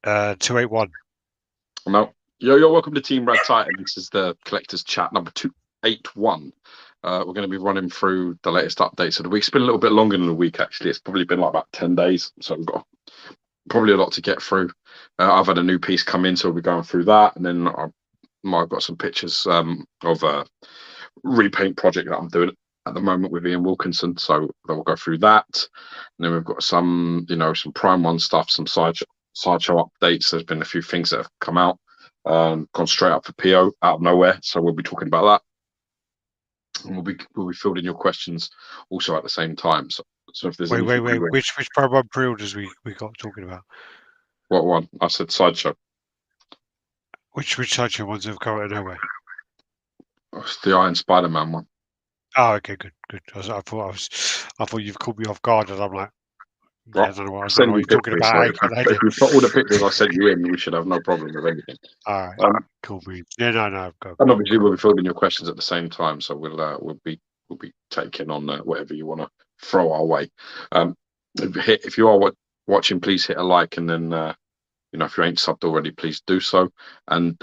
281. No. You're welcome to Team RaddTitan. This is the collector's chat number 281. We're going to be running through the latest updates of the week. It's been a little bit longer than a week, actually. It's probably been like about 10 days. So we've got probably a lot to get through. I've had a new piece come in, so we'll be going through that. And then I've got some pictures of a repaint project that I'm doing at the moment with Ian Wilkinson. So we'll go through that. And then we've got some, some Prime One stuff, some sideshow updates. There's been a few things that have come out, gone straight up for PO out of nowhere. So we'll be talking about that. And we'll be fielding your questions also at the same time. So if there's Wait. anything, Which Prime One pre-orders we got talking about? what one? I said sideshow. Which sideshow ones have come out of nowhere? It's the Iron Spider-Man one. Oh, okay, good. I thought you've caught me off guard, and I'm like, Well, I don't know what send you you're talking pictures. about. So I ain't got an idea. if you've got all the pictures I sent you in, we should have no problem with anything. All right, cool. Yeah, no, go. And obviously we'll be fielding your questions at the same time, so we'll be taking on whatever you want to throw our way. If you are watching, please hit a like, and then if you ain't subbed already, please do so. And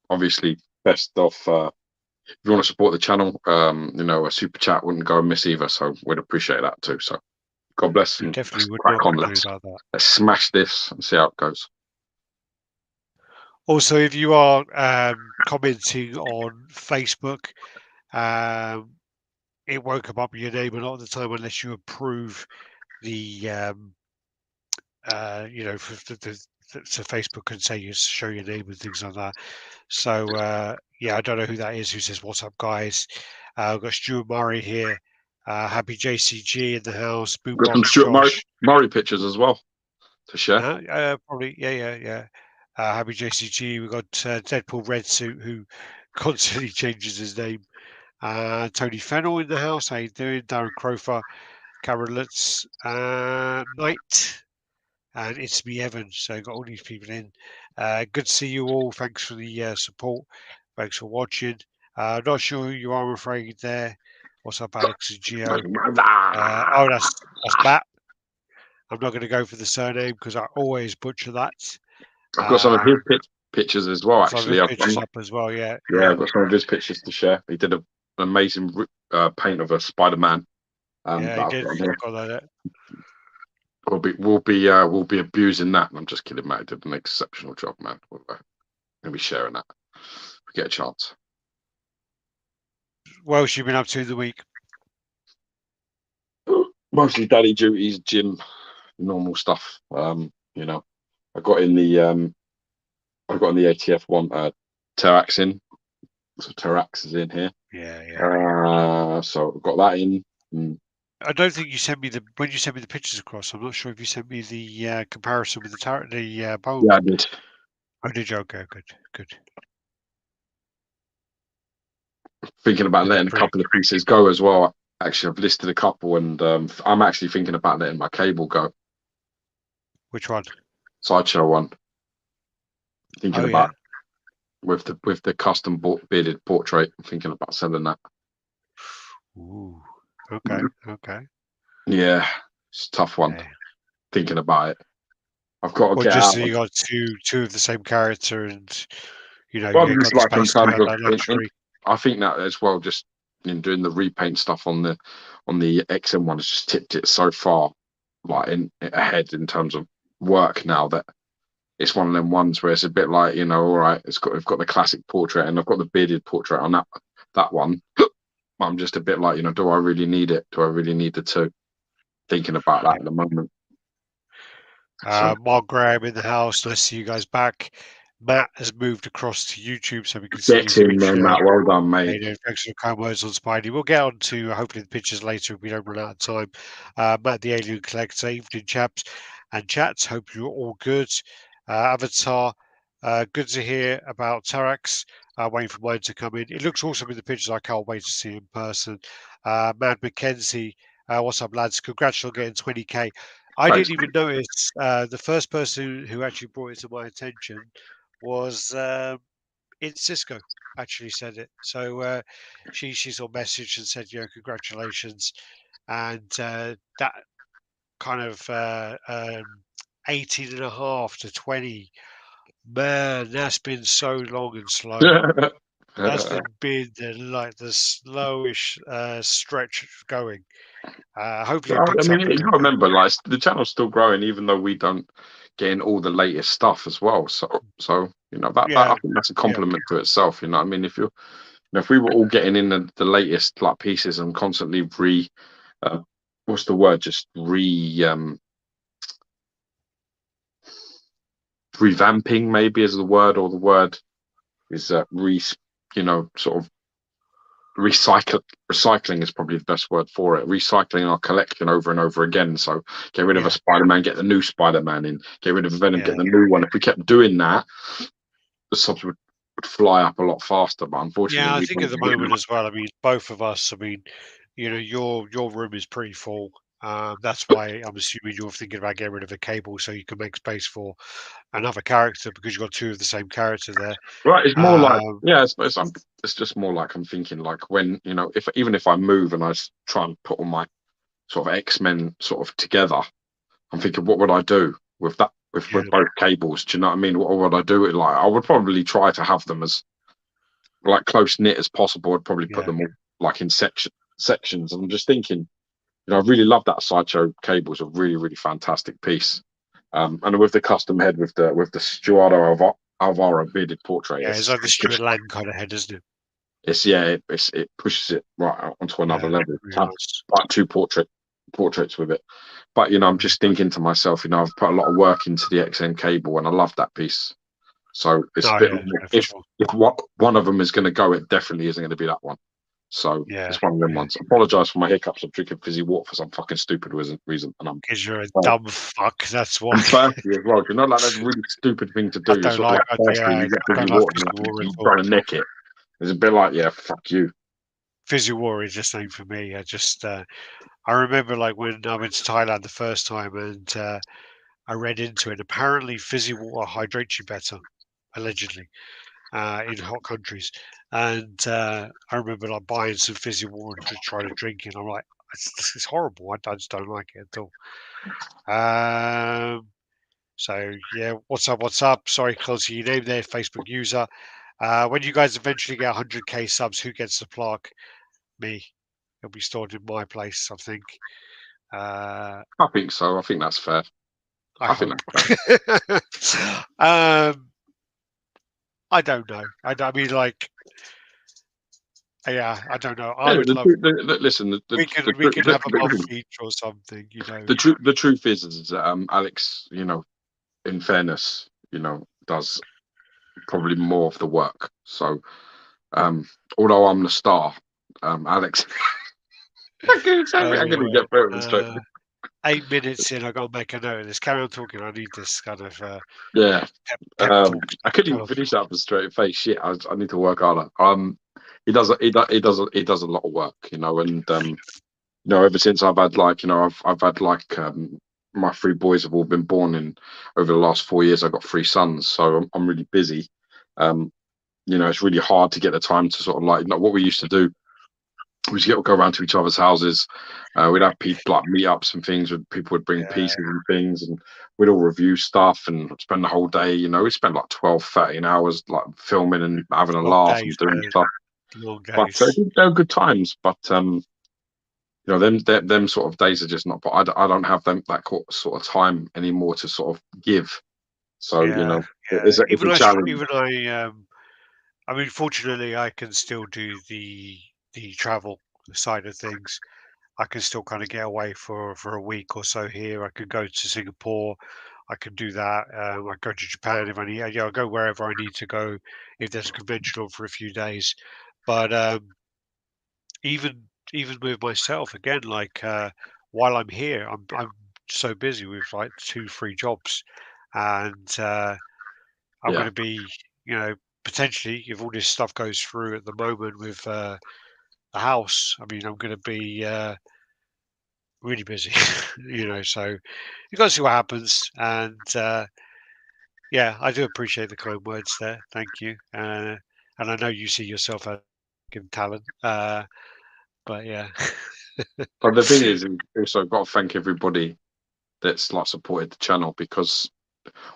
obviously, best of if you want to support the channel, a super chat wouldn't go amiss either. So we'd appreciate that too. So God bless We and definitely would crack not on. complain about that. Let's smash this and see how it goes. Also, if you are commenting on Facebook, it won't come up with your name a lot of the time unless you approve the so Facebook can say you show your name and things like that. So I don't know who that is who says what's up, guys. I've got Stuart Murray here. Happy JCG in the house. Got some Boombox Stuart Josh. Murray pictures as well to share. Probably, yeah. Happy JCG. We've got Deadpool Red Suit who constantly changes his name. Tony Fennell in the house. How you doing? Darren Crofer, Cameron Lutz, Knight, and it's me, Evan. So got all these people in. Good to see you all. Thanks for the support. Thanks for watching. Not sure who you are, I'm afraid. There. What's up, Alex and Gio? That's Matt. I'm not going to go for the surname because I always butcher that. I've got some of his pictures as well. Actually, pictures up as well. Yeah. I've got some of his pictures to share. He did an amazing paint of a Spider-Man. Yeah, he did. Got that. We'll be abusing that. I'm just kidding, Matt. He did an exceptional job, man. We'll be sharing that if we get a chance. What else you been up to the week? Mostly daddy duties, gym, normal stuff. I got in the ATF one. Terax in. So Terax is in here. Yeah. So I've got that in. I don't think you sent me when you sent me the pictures across. I'm not sure if you sent me the comparison with the bone. Yeah, I did. Oh, did you? Okay, good. Thinking about letting a couple of pieces go as well. Actually, I've listed a couple, and I'm actually thinking about letting my cable go. Which one? Sideshow one. Thinking about with the custom bearded portrait. I'm thinking about selling that. Ooh. Okay. Yeah, it's a tough one. Yeah. Thinking about it. I've got to get just out. So you got two of the same character, and well, just like in terms of, I think that as well. Just in doing the repaint stuff on the XM one, has just tipped it so far, like ahead in terms of work now that it's one of them ones where it's a bit like all right, we've got the classic portrait and I've got the bearded portrait on that one. I'm just a bit like, do I really need it? Do I really need the two? Thinking about that at the moment. Mark Graham in the house. Nice to see you guys back. Matt has moved across to YouTube, so we can see his picture. Matt. Well done, mate. Thanks for the kind words on Spidey. We'll get on to hopefully the pictures later if we don't run out of time. Matt the Alien Collector, evening chaps and chats. Hope you're all good. Avatar, good to hear about Tarax. Waiting for mine to come in. It looks awesome in the pictures. I can't wait to see it in person. Mad Mackenzie, what's up, lads? Congrats on getting 20k. I didn't even notice. The first person who actually brought it to my attention was it's Cisco. Actually said it. So she saw a message and said, congratulations, and that kind of 18.5 to 20. Man, that's been so long and slow. That's been the slowish stretch going. Hopefully it I picks mean, up you again. got to remember, like the channel's still growing, even though we don't get in all the latest stuff as well. So that I Yeah, think that's a yeah, compliment to itself. I mean, if we were all getting in the latest like pieces and constantly uh, what's the word, just revamping maybe is the word, or the word is sort of recycling is probably the best word for it. Recycling our collection over and over again. So get rid of a yeah, Spider-Man, get the new Spider-Man in. Get rid of Venom, get yeah. the new one. If we kept doing that, the subs would fly up a lot faster. But unfortunately, Yeah, I we think don't at the get moment as well. I mean, both of us. I mean, your room is pretty full. That's why I'm assuming you're thinking about getting rid of a cable so you can make space for another character because you've got two of the same character there. right. It's more like Um, yeah. It's just more like I'm thinking like when if even if I move and try and put all my sort of X-Men sort of together, I'm thinking, what would I do with that with yeah, both cables? Do you know what I mean? What would I do? Like, I would probably try to have them as like close knit as possible. I'd probably put yeah, them all like in sections. And I'm just thinking, I really love that sideshow cable. It's a really really fantastic piece. And with the custom head with the Stuardo Alvaro bearded portrait, yeah. It's like the Stuart Lang kind of head, isn't it? it pushes it right out onto another Yeah, level. really To have nice. like two portraits with it. But I'm Mm. just thinking to myself, I've put a lot of work into the XN cable, and I love that piece. So it's a Oh bit yeah, no, for if sure. what one of them is going to go, it definitely isn't going to be that one. So Yeah, it's one of them yeah. ones. Apologise for my hiccups. I'm drinking fizzy water for some fucking stupid reason, and Because you're a uh, dumb fuck. That's why. I'm thirsty as well. You know, like that's a really stupid thing to I do. You're don't sort of like. like thirsty, Yeah, you get I fizzy don't like water, and fizzy water at you're all. trying to nick it. It's a bit like, yeah, fuck you. Fizzy water is just ain't for me. I remember like when I went to Thailand the first time and I read into it. Apparently, fizzy water hydrates you better, allegedly, in hot countries. And I remember like buying some fizzy water and just trying to drink it. And I'm like, it's horrible. I just don't like it at all. So yeah, what's up? What's up? Sorry, close your name there, Facebook user. When you guys eventually get 100k subs, who gets the plaque? Me. It'll be stored in my place, I think. Uh, I think so. I think that's fair. I I think hope. that's fair. um, I don't know. I mean, like, yeah, I don't know. I Yeah, would love. listen, We can have a month each or something. the truth is that Alex, in fairness, does probably more of the work. So, um, although I'm the star, Alex, I'm Oh gonna my. get through it straight. 8 minutes in, I got to make a note of this. Carry on talking. I need this kind of Yeah, pep talk. I couldn't Go even on. finish that with a straight face. Shit, I need to work harder. He does a lot of work, and ever since I've had like, I've had like, my three boys have all been born in over the last 4 years. I've got three sons, so I'm really busy. Um, it's really hard to get the time to sort of like, what we used to do. We used to go around to each other's houses. We'd have people like meetups and things. Where people would bring Yeah, pieces and things, and we'd all review stuff and spend the whole day. We spent like 12, 13 hours like filming and having a long laugh days, and doing man. stuff. Long But days. they were good times. But them sort of days are just not. But I don't have sort of time anymore to sort of give. So Yeah, yeah. it's a challenge. Even I mean, fortunately, I can still do the travel side of things. I can still kind of get away for a week or so here. I could go to Singapore. I can do that. I go to Japan if I need. Yeah, I go wherever I need to go if there's a convention on for a few days. But even with myself again, like while I'm here, I'm so busy with like two, three jobs, and I'm going Yeah. to be, you know, potentially if all this stuff goes through at the moment with the house. I mean, I'm going to be really busy, So you got to see what happens, and yeah, I do appreciate the kind words there. Thank you, and I know you see yourself as in talent, but yeah. But the thing is, also got to thank everybody that's like supported the channel, because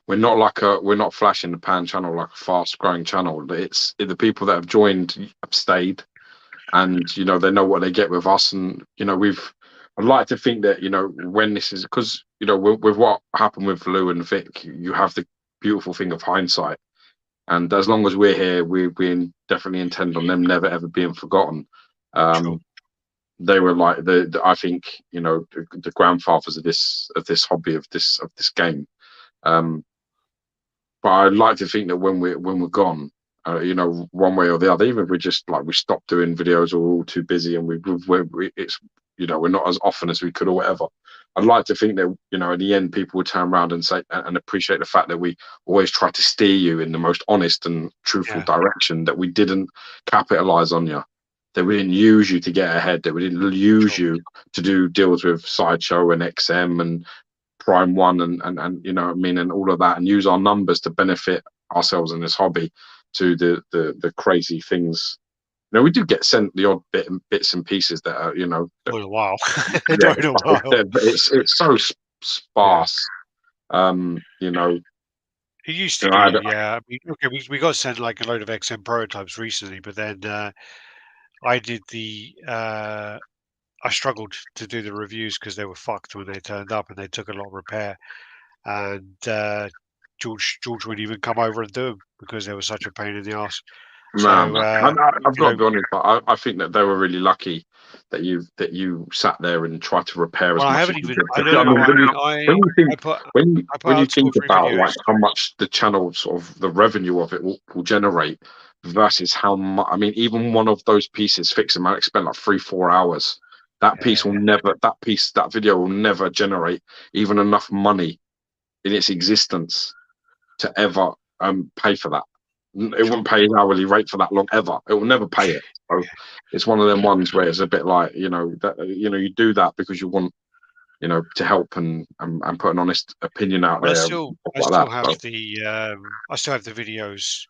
we're not flash in the pan channel, like a fast growing channel. It's the people that have joined have stayed, and they know what they get with us. And I'd like to think that when this is, because with what happened with Lou and Vic, you have the beautiful thing of hindsight. And as long as we're here, we definitely intend on them never ever being forgotten. Sure. They were like I think the grandfathers of this hobby, of this game. But I'd like to think that when we're gone, one way or the other, even if we just like we stopped doing videos, or we're all too busy, and it's we're not as often as we could or whatever. I'd like to think that in the end, people would turn around and say and appreciate the fact that we always try to steer you in the most honest and truthful direction. That we didn't capitalize on you. That we didn't use you to get ahead. That we didn't use you to do deals with Sideshow and XM and Prime One and you know what I mean, and all of that, and use our numbers to benefit ourselves in this hobby to the crazy things. We do get sent the odd bits and pieces that are in a while. yeah, In a while. but it's so sparse. It used to be, yeah. I mean, okay, we got sent like a load of XM prototypes recently, but then I did I struggled to do the reviews because they were fucked when they turned up, and they took a lot of repair. And George wouldn't even come over and do them because they were such a pain in the ass. So I've got to be honest. I think that they were really lucky that you sat there and tried to repair as well, I much haven't as you even. did. I know. When I put you out two think or three about videos. like how much the channel, sort of the revenue of it will generate versus how much. I mean, even one of those pieces, Fix and Malik, spent like 3-4 hours. That video will never generate even enough money in its existence to ever pay for that. It won't pay his hourly rate for that long ever. It will never pay it. So it's one of them ones where it's a bit like that you do that because you want to help and put an honest opinion out there. I still have the videos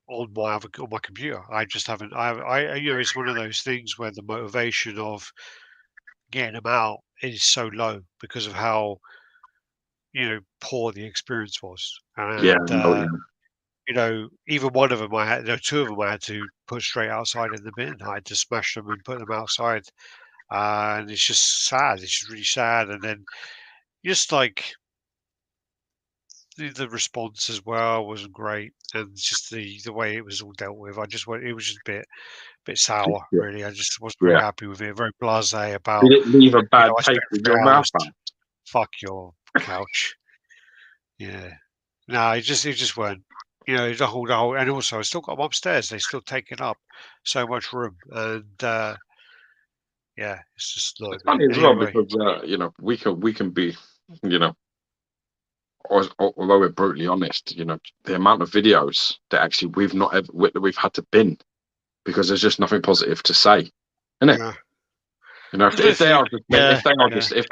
on my computer. I just haven't. It's one of those things where the motivation of getting them out is so low because of how poor the experience was. Yeah, And even one of them two of them I had to put straight outside in the bin. I had to smash them and put them outside. And it's just sad. It's just really sad. And then just like the response as well wasn't great, and just the way it was all dealt with. It was just a bit sour, really. I just wasn't very happy with it. Very blasé about. Did it leave a bad I taste spent in 3 your mouth? hours. Fuck your couch. Yeah. No, it just weren't. The whole, and also I still got them upstairs. They're still taking up so much room, and yeah, it's just not. It's funny as well Anyway, because we can be although we're brutally honest, the amount of videos that actually we've had to bin because there's just nothing positive to say, isn't it? yeah. If they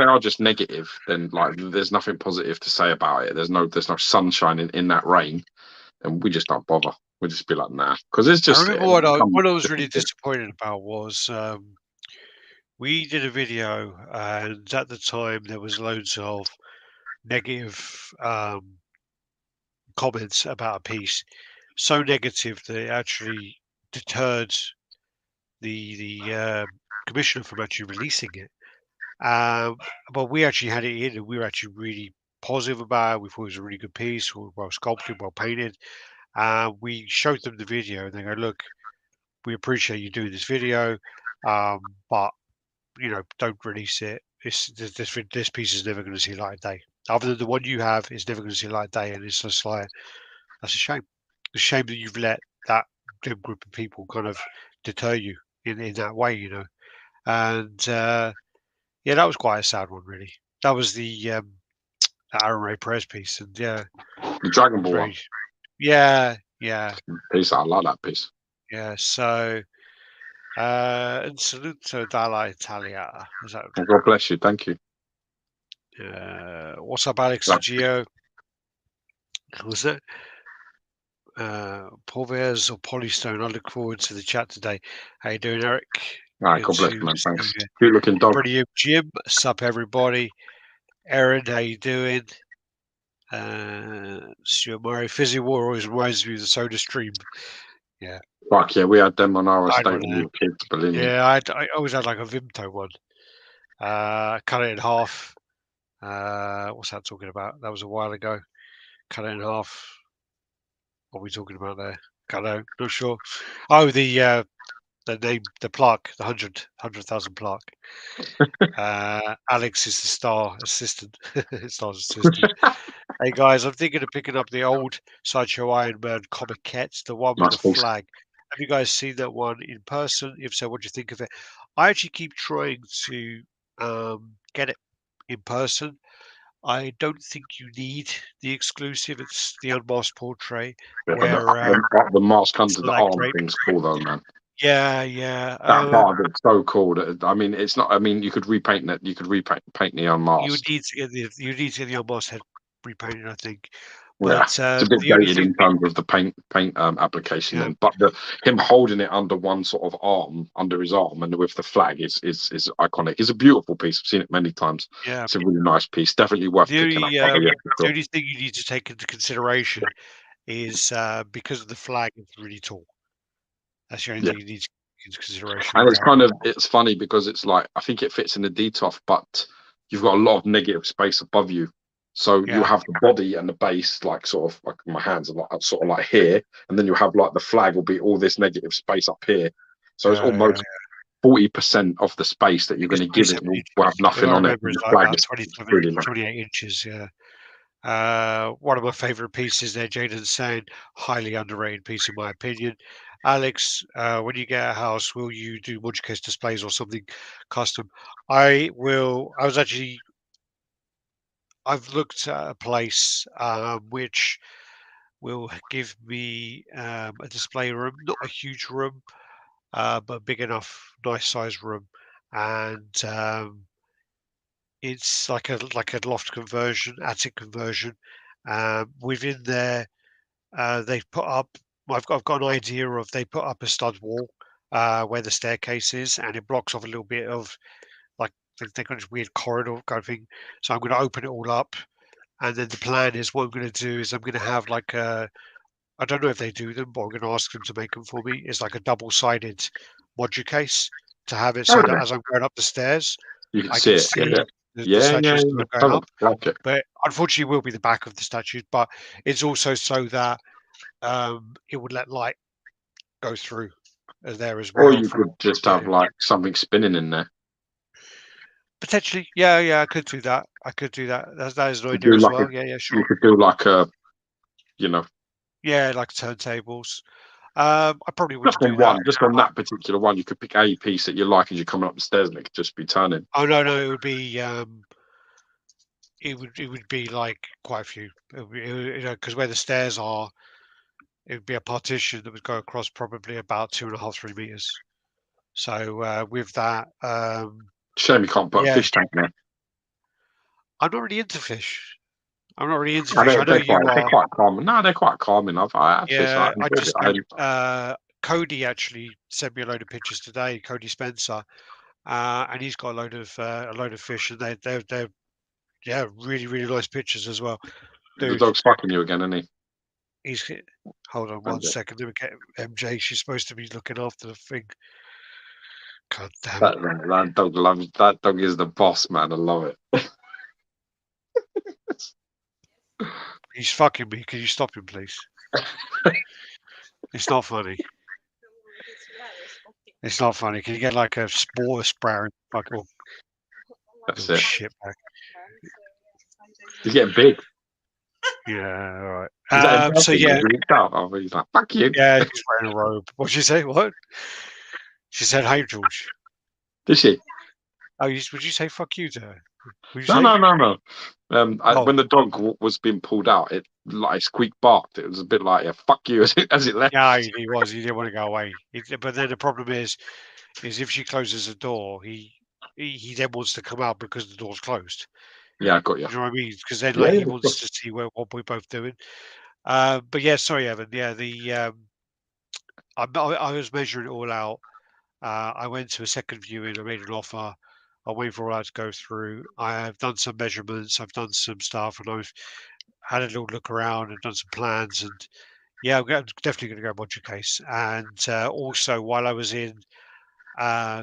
are just negative, then like there's nothing positive to say about it. There's no sunshine in that rain, and we just don't bother. We just be like, nah, because it's just. I remember what I was really disappointed about was we did a video, and at the time there was loads of negative comments about a piece, so negative that it actually deterred the commissioner from actually releasing it. But we actually had it in, and we were actually really positive about it. We thought it was a really good piece, well sculpted, well painted. We showed them the video, and they go, "Look, we appreciate you doing this video, but don't release it. This piece is never going to see light of day. Other than the one you have, it's never going to see light of day." And it's just like, that's a shame. It's a shame that you've let that group of people kind of deter you in that way, And yeah, that was quite a sad one, really. That was the Aaron Ray Perez piece, and yeah, the Dragon Ball one. Yeah. Piece, I like that piece. Yeah, so and Saluto dalla Italia. Is that? God bless you. Thank you. What's up, Alex and Gio? Was it? Porves or Polystone. I look forward to the chat today. How you doing, Eric? All right, God bless you, man. Thanks. Good looking dog. Brilliant, Jim. Sup, everybody. Erin, how you doing? Stuart Murray. Fizzy Water always reminds me of the Soda Stream. Yeah, Fuck yeah, we had them on our I had estate one when of we them. were kids, believe me. Yeah, I always had like a Vimto one. Cut it in half. What's that talking about? That was a while ago. Cut it in half. What are we talking about there? Don't know. Not sure. Oh, the name, the plaque, the 100,000 plaque. Alex is the star assistant. Star's assistant. Hey guys, I'm thinking of picking up the old Sideshow Iron Man comic Cats, the one with Nice the piece. flag. Have you guys seen that one in person? If so, what do you think of it? I actually keep trying to get it in person. I don't think you need the exclusive. It's the unmasked portrait Yeah, but where the mask it's under not the that arm great. thing's cool though, man. Yeah, yeah. That part of it's so cool. I mean, it's not. I mean, you could repaint that. You could repaint paint the You unmasked. need to get the unmasked head repainted, I think. Yeah, But it's a bit the only dated thing, in terms of the paint application. yeah, Then, but the him holding it under one sort of arm, under his arm, and with the flag is iconic. It's a beautiful piece. I've seen it many times. yeah. It's a really nice piece. Definitely worth The picking up. only Oh, um, yeah, for the sure. only thing you need to take into consideration is because of the flag, it's really tall. That's the only Yeah. thing you need to take into consideration And with it's that. kind of it's funny because it's like I think it fits in the DTOF, but you've got a lot of negative space above you. So you Yeah, have the body and the base, like sort of like my hands are like sort of like here, and then you have like the flag will be all this negative space up here. So it's yeah. almost 40% of the space that you're going It's to give it 27 will have inches. If nothing I on it. remember, And it's the like flag about is 27, really nice. 28 inches. Yeah. One of my favorite pieces there, Jaden's saying, highly underrated piece in my opinion. Alex, when you get a house, will you do munch case displays or something custom? I will. I've looked at a place which will give me a display room, not a huge room, but big enough, nice size room, and it's like a loft conversion, attic conversion. Within there, they've put up. Well, I've got an idea of they put up a stud wall where the staircase is, and it blocks off a little bit of like they've got this weird corridor kind of thing. So I'm going to open it all up, and then the plan is what I'm going to do is I'm going to have like a I don't know if they do them, but I'm going to ask them to make them for me. It's like a double-sided module case to have it so that Okay. as I'm going up the stairs, You can I see can it. Yeah, see the yeah, yeah, statues as yeah. I'm going Totally. up. Like it. But unfortunately, it will be the back of the statues. But it's also so that it would let light go through there as Or well. you From could just yeah, have like something spinning in there. potentially, yeah, yeah, I could do that. I could do that. That is an You idea do as like a, well. Yeah, yeah, you sure. could do like a, you know, Yeah, like turntables. I probably just wouldn't on do that. one, just on that particular one, you could pick a piece that you like as you're coming up the stairs, and it could just be turning. Oh no, no, it would be it would be like quite a few. Because where the stairs are, it would be a partition that would go across probably about 2.5, 3 meters. So with that, Shame you can't put a yeah, fish tank there. I'm not really into fish. I'm not really into No, fish. I know quite you they're are. quite calming. No, they're quite calming. I had fish. I Yeah, I enjoyed it. just Cody actually sent me a load of pictures today. Cody Spencer, and he's got a load of fish, and they're yeah, really really nice pictures as well, The dude. dog's fucking you again, isn't he? He's hold on one MJ. second. Let me get MJ. She's supposed to be looking after the thing. God damn it. That dog loves that dog is the boss, man. I love it. He's fucking me. Can you stop him, please? It's not funny. It's not funny. Can you get like a spore sprayer and fuck oh, That's little it. shit back? He's getting big. Yeah, all right. Is that in So person? yeah, He walked out. Oh, he's like, fuck you. yeah, she's wearing a robe. What'd she say? What? She said, "Hey, George." Did she? Oh, would you say "fuck you" to her? Would you No, say? no, no, no. Oh, When the dog was being pulled out, it like squeak barked. It was a bit like, yeah, fuck you as it left. yeah, he was. He didn't want to go away. But then the problem is if she closes the door, he then wants to come out because the door's closed. Yeah, I got you. You know what I mean? Because then Yeah, like he yeah, wants to see what we're both doing. But yeah, sorry, Evan. Yeah, I was measuring it all out. I went to a second viewing. I made an offer. I'm waiting for all that to go through. I have done some measurements, I've done some stuff, and I've had a little look around and done some plans. And yeah, definitely going to go watch a case. And also, while I was in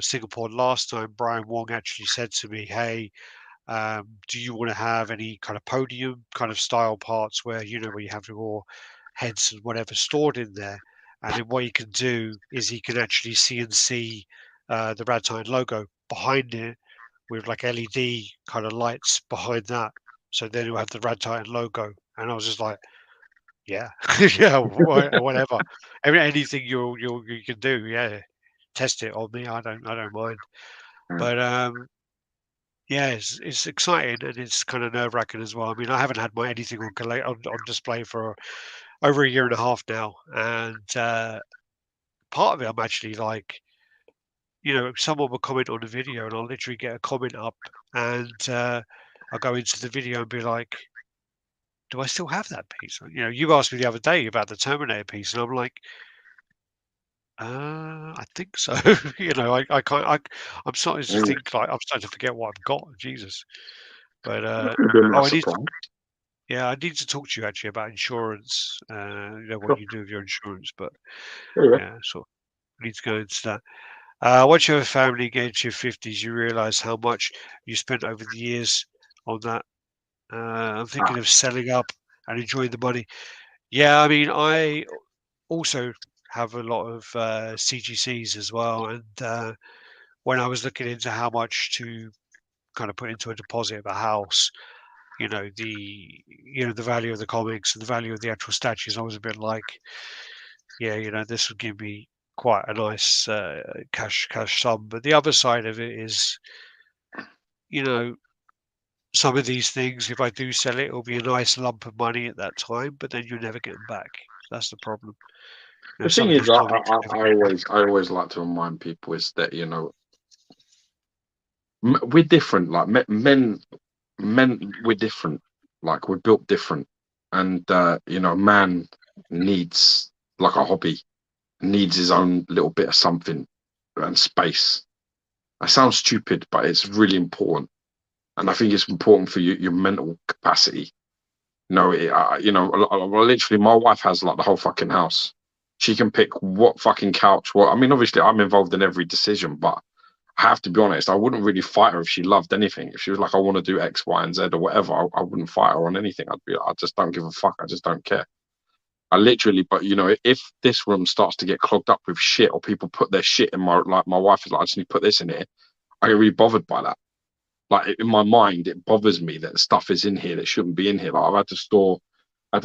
Singapore last time, Brian Wong actually said to me, "Hey, do you want to have any kind of podium kind of style parts where where you have your heads and whatever stored in there?" And then what he can do is he can actually CNC the RaddTitan logo behind it with like LED kind of lights behind that. So then you'll have the RaddTitan logo. And I was just like, yeah, yeah, whatever. Anything you can do, yeah. Test it on me. I don't mind. Mm. But yeah, it's exciting and it's kind of nerve wracking as well. I mean, I haven't had my anything on display for over a year and a half now, and part of it I'm actually like, someone will comment on the video and I'll literally get a comment up and I'll go into the video and be like, do I still have that piece? You asked me the other day about the Terminator piece, and I'm like, I think so. I can't. I'm starting to Mm. think like I'm starting to forget what I've got. Jesus. But It's gonna be a oh, nice surprise. yeah, I need to talk to you actually about insurance. What Sure. you do with your insurance, but Yeah. yeah, so we need to go into that. Once you have a family, get into your 50s, you realize how much you spent over the years on that. I'm Ah, thinking of selling up and enjoying the money. Yeah, I mean, I also have a lot of CGCs as well, and when I was looking into how much to kind of put into a deposit of a house, the value of the comics and the value of the actual statues, I was a bit like, yeah, this would give me quite a nice cash sum. But the other side of it is, you know, some of these things, if I do sell it, it'll be a nice lump of money at that time, but then you never get them back. That's the problem. the Some thing of is, these comics never I get back. always like to remind people is that we're different. Like men, we're different. Like we're built different, and man needs like a hobby, needs his own little bit of something and space. That sounds stupid, but it's really important, and I think it's important for your mental capacity. No, literally, my wife has like the whole fucking house. She can pick what fucking couch. What I mean, obviously, I'm involved in every decision, but I have to be honest. I wouldn't really fight her if she loved anything. If she was like, I want to do X, Y, and Z or whatever, I wouldn't fight her on anything. I just don't give a fuck. I just don't care. I literally, but if this room starts to get clogged up with shit or people put their shit in my wife is like, I just need to put this in here. I get really bothered by that. Like in my mind, it bothers me that stuff is in here that shouldn't be in here. Like I had to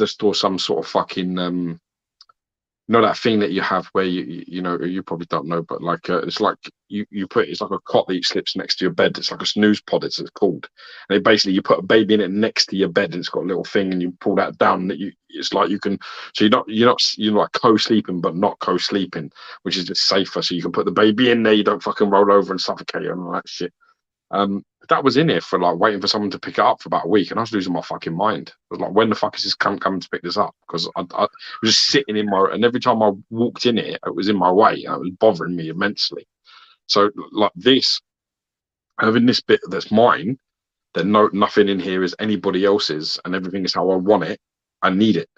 store some sort of fucking that thing that you have where you probably don't know, but like it's like you put it's like a cot that slips next to your bed. It's like a snooze pod, it's called. And basically you put a baby in it next to your bed, and it's got a little thing, and you pull that down. That it's like you can, so you're like co-sleeping, but not co-sleeping, which is just safer. So you can put the baby in there. You don't fucking roll over and suffocate and all that shit. That was in here for like waiting for someone to pick it up for about a week, and I was losing my fucking mind. I was like, when the fuck is this coming to pick this up? Because I was just sitting in my, and every time I walked in it was in my way, and it was bothering me immensely. So like this, having this bit that's mine, that nothing in here is anybody else's, and everything is how I want it. I need it.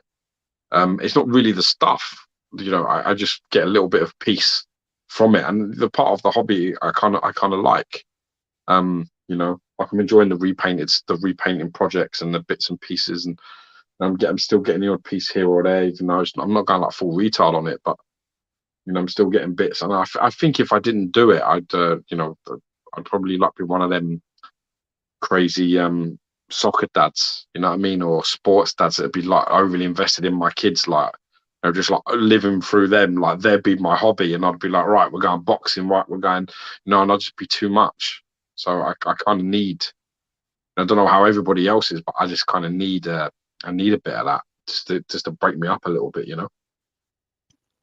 It's not really the stuff, I just get a little bit of peace from it, and the part of the hobby I kind of like. Like I'm enjoying the repainting projects and the bits and pieces, and I'm still getting the odd piece here or there, even though I'm not going like full retard on it, but I'm still getting bits. And I think if I didn't do it, I'd probably like be one of them crazy soccer dads, you know what I mean, or sports dads that'd be like overly invested in my kids, like just like living through them, like they'd be my hobby, and I'd be like, right, we're going boxing, right, we're going, and I'd just be too much. So I kind of need. I don't know how everybody else is, but I just kind of need I need a bit of that just to break me up a little bit,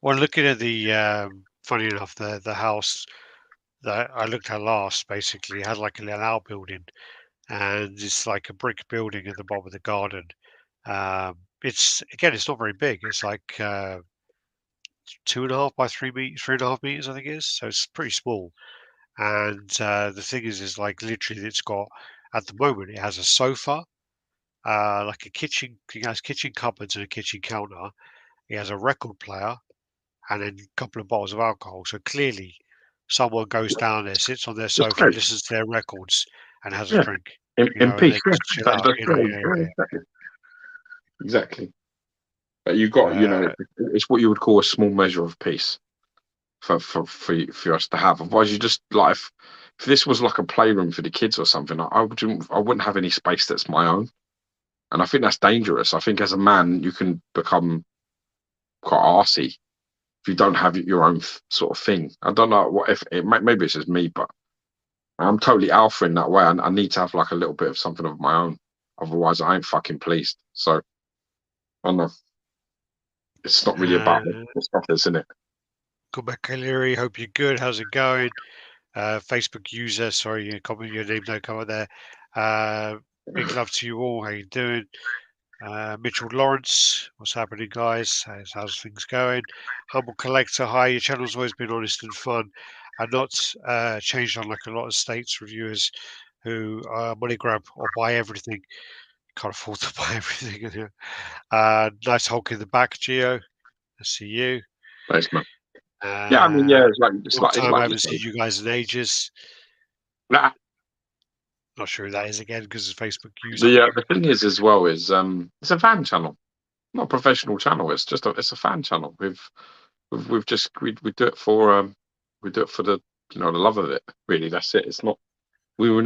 Well, looking at the funny enough, the house that I looked at last basically had like a little outbuilding, and it's like a brick building at the bottom of the garden. It's not very big. It's like 2.5 by 3 meters, 3.5 meters, I think it is. So it's pretty small. And the thing is like literally, it's got at the moment it has a sofa, like a kitchen. It has kitchen cupboards and a kitchen counter. It has a record player and then a couple of bottles of alcohol. So clearly, someone goes down there, sits on their It's sofa, great. listens to their records, and has a Yeah, drink. in And then peace. Yeah, just chill out. that's great. Yeah, Yeah, yeah, exactly. But you got, yeah. it's what you would call a small measure of peace for us to have. Otherwise, you just like if this was like a playroom for the kids or something, I wouldn't have any space that's my own, and I think that's dangerous. I think as a man, you can become quite arsey if you don't have your own sort of thing. I don't know what if maybe it's just me, but I'm totally alpha in that way. I need to have like a little bit of something of my own. Otherwise, I ain't fucking pleased. So I don't know. It's not really about Uh, the stuff that's in it. Good back, Leary. Hope you're good. How's it going? Facebook user, sorry, your name don't come up there. Uh, Big love to you all. How you doing? Mitchell Lawrence, what's happening, guys? How's things going? Humble Collector, hi. Your channel's always been honest and fun, and not changed on like a lot of states reviewers who money grab or buy everything. Can't afford to buy everything. Nice Hulk in the back, Geo. I see you. Thanks, man. Yeah, I mean, yeah, Uh, Long it's time I like haven't seen you guys in ages. nah, Not sure who that is again because it's a Facebook user. the thing is as well is it's a fan channel, not a professional channel. It's a fan channel. We've just we do it for the the love of it. Really, that's it. It's not we were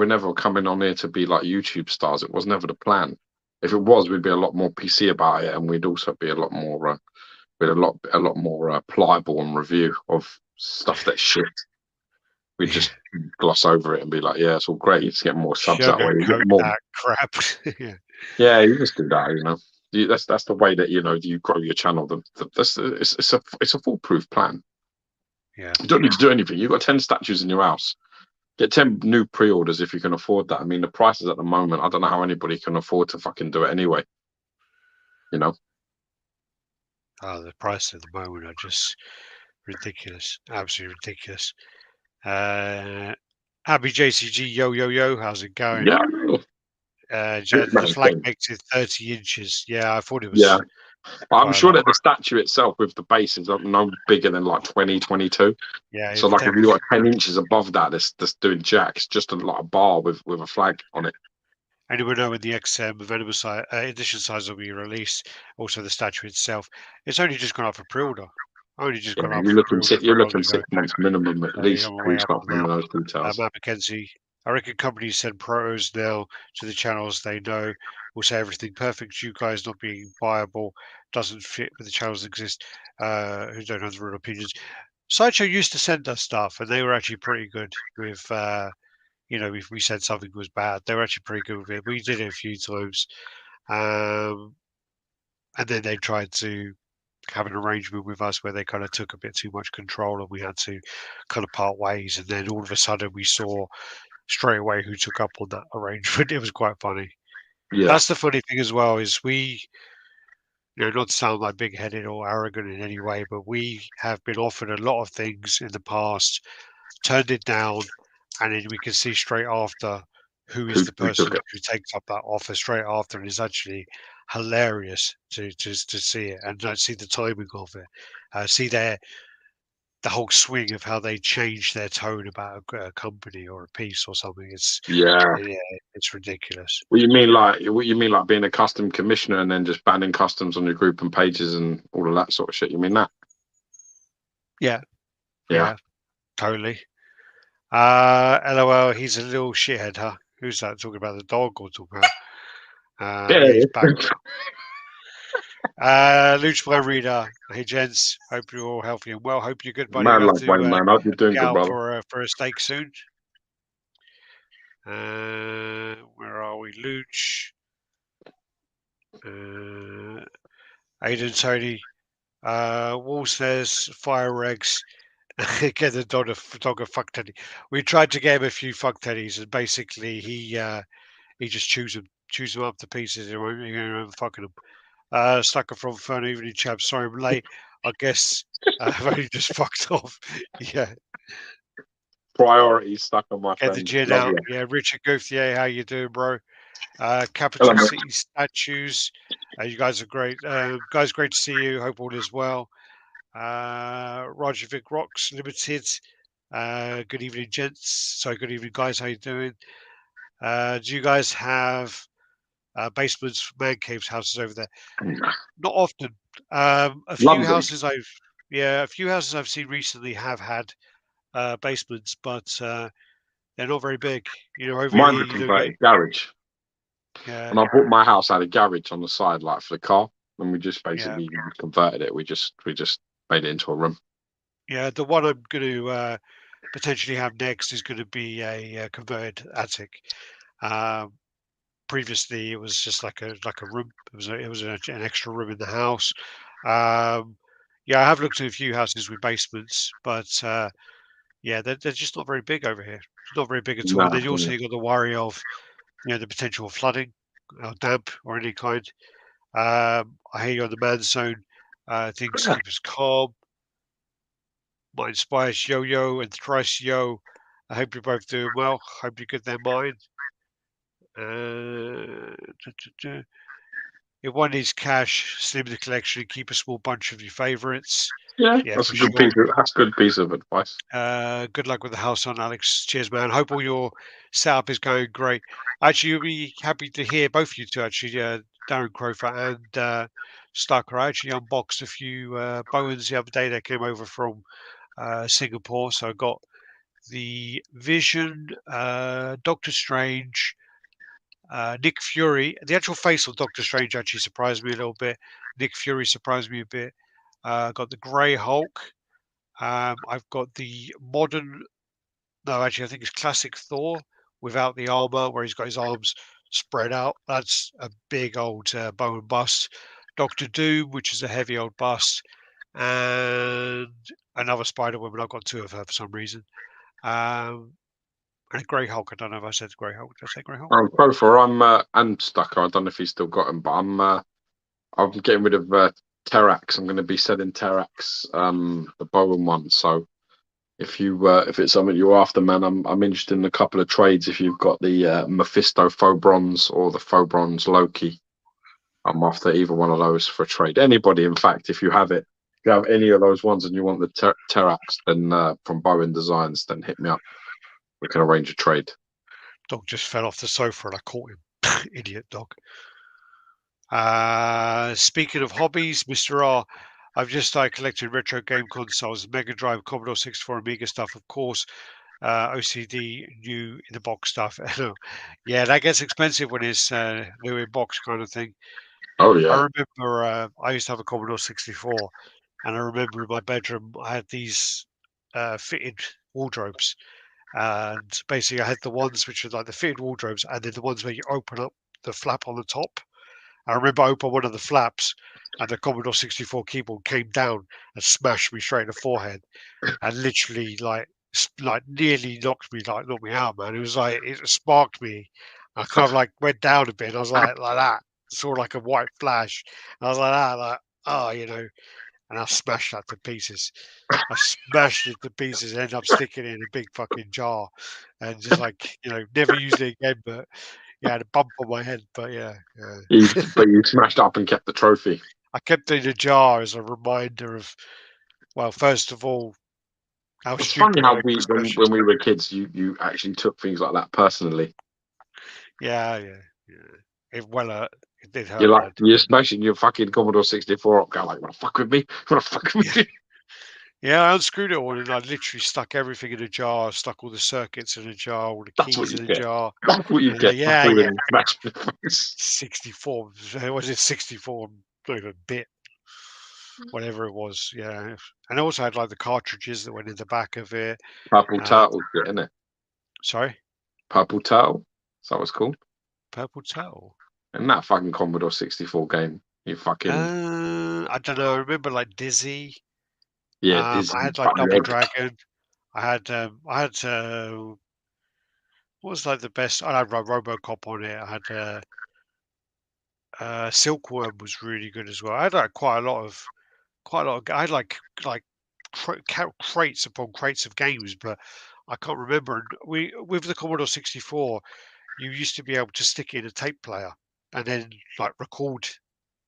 never coming on here to be like YouTube stars. It was never the plan. If it was, we'd be a lot more PC about it, and we'd also be a lot more a lot more pliable and review of stuff that's shit. We'd Yeah, just gloss over it and be like, yeah, it's all great. You just get more subs that way. You get sugarcoat more. that crap. Yeah, Yeah, you just do that. That's the way that you grow your channel. It's a foolproof plan. yeah. You don't need to do anything. You've got 10 statues in your house. Get 10 new pre-orders if you can afford that. I mean, the prices at the moment, I don't know how anybody can afford to fucking do it anyway. You know? Oh, the prices at the moment are just ridiculous. Absolutely ridiculous. Uh, Happy JCG, yo, yo, yo. How's it going? Yeah, The flag makes it 30 inches. Yeah, I thought it yeah. was I'm quite a sure lot. that the statue itself with the base is no bigger than like 20, 22. Yeah, So it's like if you definitely. got 10 inches above that, that's doing jacks, just a bar with a flag on it. Anyone know when the XM available edition size will be released? Also, the statue itself. It's only just gone up for pre-order. Only just Yeah, gone up for pre-order you're not long looking ago. 6 months minimum at So you're least on the before way you up start on finding that. those details. Matt McKenzie. I reckon companies send pros now to the channels they know will say everything perfect. You guys not being viable doesn't fit with the channels that exist who don't have the real opinions. Sideshow used to send us stuff, and they were actually pretty good with. If we said something was bad, they were actually pretty good with it. We did it a few times, um, and then they tried to have an arrangement with us where they kind of took a bit too much control, and we had to kind of part ways. And then all of a sudden, we saw straight away who took up on that arrangement. It was quite funny. Yeah, That's the funny thing as well is not to sound like big-headed or arrogant in any way, but we have been offered a lot of things in the past, turned it down, and then we can see straight after who is the who took person it? who takes up that offer straight after, and it's actually hilarious to see it and see the timing of it, see the whole swing of how they change their tone about a company or a piece or something. Yeah. Yeah, it's ridiculous. What you mean like being a custom commissioner and then just banning customs on your group and pages and all of that sort of shit? You mean that? Yeah, Yeah. yeah, totally. LOL, he's a little shithead, huh? Who's that talking about the dog or talking about? Yeah. Yeah, he's back. Luch Blind Reader. Hey, gents. Hope you're all healthy and well. Hope you're good, buddy. Man We'll have like to Wayne, man. Hope you're doing get good, out brother. for a steak soon. Where are we? Luch. Aiden Tony. Wall says fire eggs. Get the dog a fuck teddy. We tried to get him a few fuck teddies, and basically he just chews them up to pieces. He won't fucking them. Stucker from Fern Evening Chap. Sorry I'm late. I guess I've only just fucked off. Yeah. Priorities stuck on my Get the friend. gin Love out. you. Yeah, Richard Gouthier, how you doing, bro? Hello, Capital mate. City Statues. You guys are great. Guys, great to see you. Hope all is well. Roger Rocks Limited. Good evening, gents. Sorry, good evening, guys. How you doing? Do you guys have basements, man caves, houses over there? Not often. A few London. houses a few houses I've seen recently have had basements, but they're not very big. You know, over Mine's here a you don't get. converted garage. Yeah, When I bought my house, I had a garage on the side, like for the car, and we just yeah, basically converted it. We just made it into a room. yeah. The one I'm going to potentially have next is going to be a converted attic. Um, Previously, it was just like a room. An extra room in the house. Um, yeah, I have looked at a few houses with basements, but yeah, they're just not very big over here. Not very big at all. And Nah, then you also got the worry of the potential of flooding, or damp, or any kind. I hear you on the man zone. Things yeah. keep us calm. Mine inspires yo and thrice yo. I hope you're both doing well. Hope you're good there, mine. Duh, duh, duh. If one needs cash, slim the collection and keep a small bunch of your favourites. Yeah, Yeah, that's for a good sure. piece of advice. Good luck with the house on, Alex. Cheers, man. Hope all your setup is going great. Actually, you'll be happy to hear both of you two, actually, Darren Crofer and Stucker. I actually unboxed a few Bowens the other day that came over from Singapore. So I got the Vision, Doctor Strange, Nick Fury. The actual face of Doctor Strange actually surprised me a little bit. Nick Fury surprised me a bit. Got the Grey Hulk. I've got the modern. No, actually, I think it's classic Thor without the armor, where he's got his arms spread out. That's a big old bow and bust. Doctor Doom, which is a heavy old bust, and another Spider Woman. I've got two of her for some reason. Um, and a Grey Hulk. I don't know if I said Grey Hulk. Did I say Grey Hulk? Profor, I'm and Stucker. I don't know if he's still got him, but I'm getting rid of Terax. I'm going to be selling Terax, the Bowen one. So if it's something you're after, man, I'm interested in a couple of trades. If you've got the Mephisto faux bronze or the faux bronze Loki, I'm after either one of those for a trade. Anybody, in fact, if you have it, if you have any of those ones and you want the Terax, then from Bowen Designs, then hit me up. We can arrange a trade. Dog just fell off the sofa and I caught him. Idiot dog. Speaking of hobbies, Mr. R, I've just started collecting retro game consoles, Mega Drive, Commodore 64, Amiga stuff, of course. OCD, new in the box stuff. Yeah, that gets expensive when it's new in box kind of thing. Oh I yeah, remember I used to have a Commodore 64, and I remember in my bedroom I had these fitted wardrobes. And basically, I had the ones which were like the fitted wardrobes, and then the ones where you open up the flap on the top. I remember I opened one of the flaps, and the Commodore 64 keyboard came down and smashed me straight in the forehead, and literally like nearly knocked me out, man. It was like it sparked me. I kind of like went down a bit. And I was like that, saw like a white flash. And I was like that, like oh, and I smashed that to pieces. I smashed it to pieces and ended up sticking it in a big fucking jar, and just like never used it again. But yeah, I had a bump on my head. But yeah, yeah. but you smashed up and kept the trophy. I kept it in a jar as a reminder of, well, first of all, how It's funny stupid I how was. when we were kids, you actually took things like that personally. Yeah, yeah, yeah. It did You're hurt like bad. you're smashing your fucking Commodore 64 up, going like, "Wanna fuck with me? Wanna fuck with Yeah, me?" yeah. I unscrewed it all and I literally stuck everything in a jar. Stuck all the circuits in a jar, all the That's what keys you in a get. jar. That's what you And get for yeah, doing yeah. it. Smash the face. 64. Was it 64? Not even a bit. Whatever it was. Yeah. And I also had like the cartridges that went in the back of it. Purple Uh, turtle, isn't it? sorry, Purple turtle. Is that what it's called? purple turtle. And that fucking Commodore 64 game, you fucking I don't know. I remember like Dizzy. yeah, Disney I had like fucking Double red. Dragon. What was like the best? I had RoboCop on it. I had Silkworm was really good as well. I had like quite a lot of. I had like crates upon crates of games, but I can't remember. We with the Commodore 64, you used to be able to stick in a tape player and then like record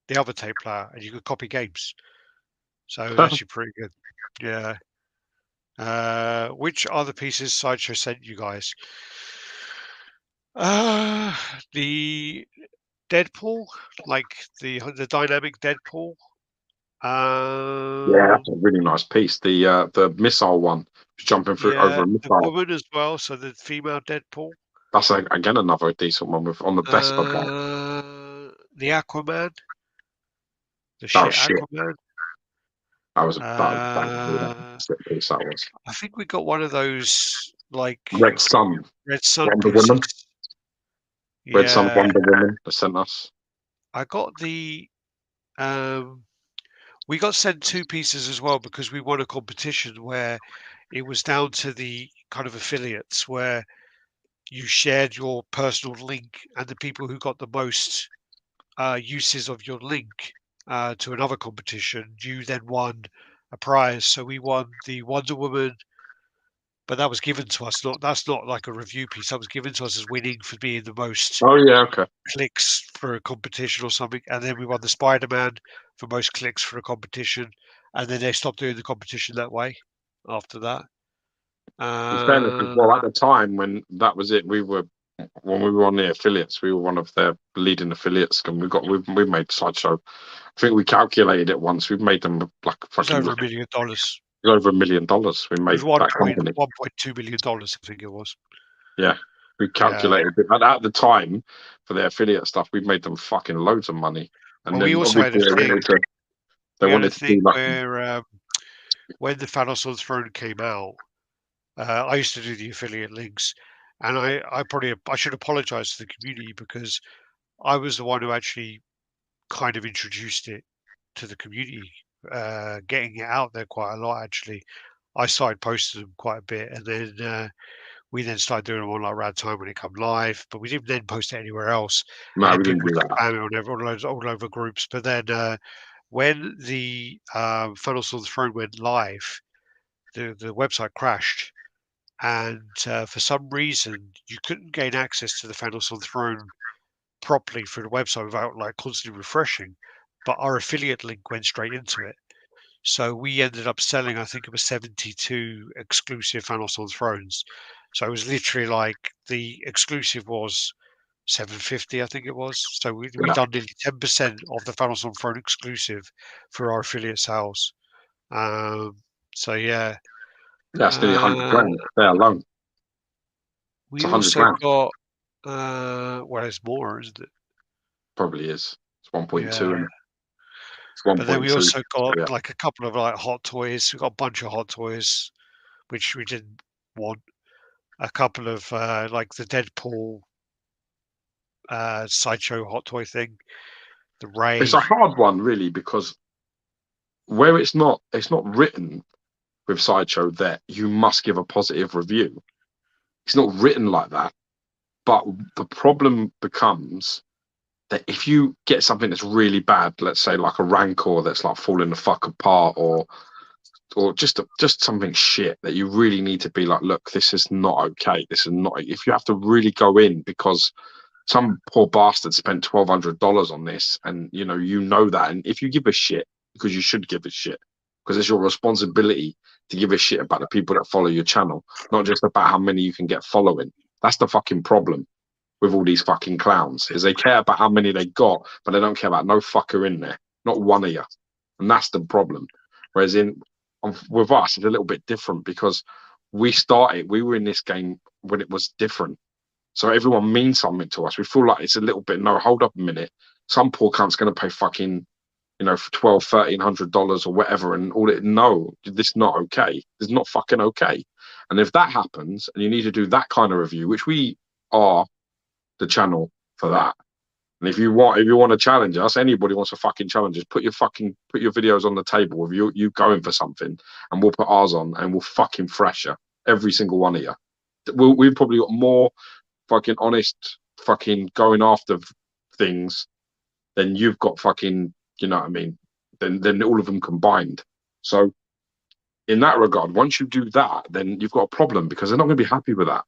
the other tape player, and you could copy games. So it was actually pretty good. Yeah. Which other pieces Sideshow sent you guys? Uh, the Deadpool, like the dynamic Deadpool. Yeah, Um, that's a really nice piece. The missile one, jumping through yeah, over a the missile. woman as well. So the female Deadpool. That's again another decent one with on the best of that. The Aquaman, the That was shit shit. Aquaman. That was bad. That Uh, shit piece that was. I think we got one of those like Red Sun, Red Sun Wonder Woman, pieces. Red Sun, Yeah, Wonder Woman. They sent us. I got the. Um, we got sent two pieces as well because we won a competition where it was down to the kind of affiliates where you shared your personal link, and the people who got the most uses of your link to another competition, you then won a prize. So we won the Wonder Woman, but that was given to us. Not that's not like a review piece. That was given to us as winning for being the most Oh yeah, okay. clicks for a competition or something. And then we won the Spider-Man for most clicks for a competition. And then they stopped doing the competition that way after that. In fairness as Uh, well, at the time when that was it, when we were on the affiliates, we were one of their leading affiliates, and we made Sideshow. I think we calculated it once. We've made them like it was fucking over $1 million. over $1 million. We It was made one that point company. $1.2 million, I think it was. Yeah, we Yeah. calculated it. At the time, for their affiliate stuff, we made them fucking loads of money. And Well, we then also had obviously a thing. they We had a wanted to thing do like where when the Thanos on the Throne came out, I used to do the affiliate links, and I should apologize to the community because I was the one who actually kind of introduced it to the community, getting it out there quite a lot. Actually, I started posting them quite a bit, and then we then started doing them on like RaddTitan when it come live. But we didn't then post it anywhere else, and no, then we didn't people do would that. spam it on all over groups. But then when the Thanos on the Throne went live, the website crashed. And for some reason, you couldn't gain access to the Thanos on the Throne properly through the website without like constantly refreshing. But our affiliate link went straight into it. So we ended up selling, I think it was 72 exclusive Thanos on Thrones. So it was literally like the exclusive was 750, I think it was. So we Yeah, done nearly 10% of the Thanos on Throne exclusive for our affiliate sales. Um, so yeah. yeah, it's nearly 100 Uh, grand there alone. It's we 100 also grand. got well, it's more, isn't it? Probably is. It's 1.2 Yeah. and it's But then we 1.2. also So got yeah. like a couple of like hot toys. We got a bunch of hot toys, which we didn't want. A couple of like the Deadpool sideshow hot toy thing, the It's Ray. a hard one really because where it's not written with Sideshow that you must give a positive review. It's not written like that. But the problem becomes that if you get something that's really bad, let's say like a Rancor that's like falling the fuck apart, or just something shit that you really need to be like, look, this is not okay. This is not. If you have to really go in because some poor bastard spent $1,200 on this, and you know that, and if you give a shit, because you should give a shit, because it's your responsibility to give a shit about the people that follow your channel, not just about how many you can get following. That's the fucking problem with all these fucking clowns, is they care about how many they got, but they don't care about no fucker in there, not one of you, and that's the problem. Whereas with us, it's a little bit different because we were in this game when it was different, so everyone means something to us. We feel like it's a little bit, no, hold up a minute. Some poor cunt's going to pay fucking, for $1,200, $1,300 or whatever. And no, this is not okay. This is not fucking okay. And if that happens and you need to do that kind of review, which we are the channel for that. And if you want to challenge us, anybody wants to fucking challenge us, put your videos on the table with you going for something, and we'll put ours on and we'll fucking thrash you, every single one of you. We've probably got more fucking honest fucking going after things then you've got fucking, you know what I mean, then all of them combined. So in that regard, once you do that, then you've got a problem because they're not going to be happy with that.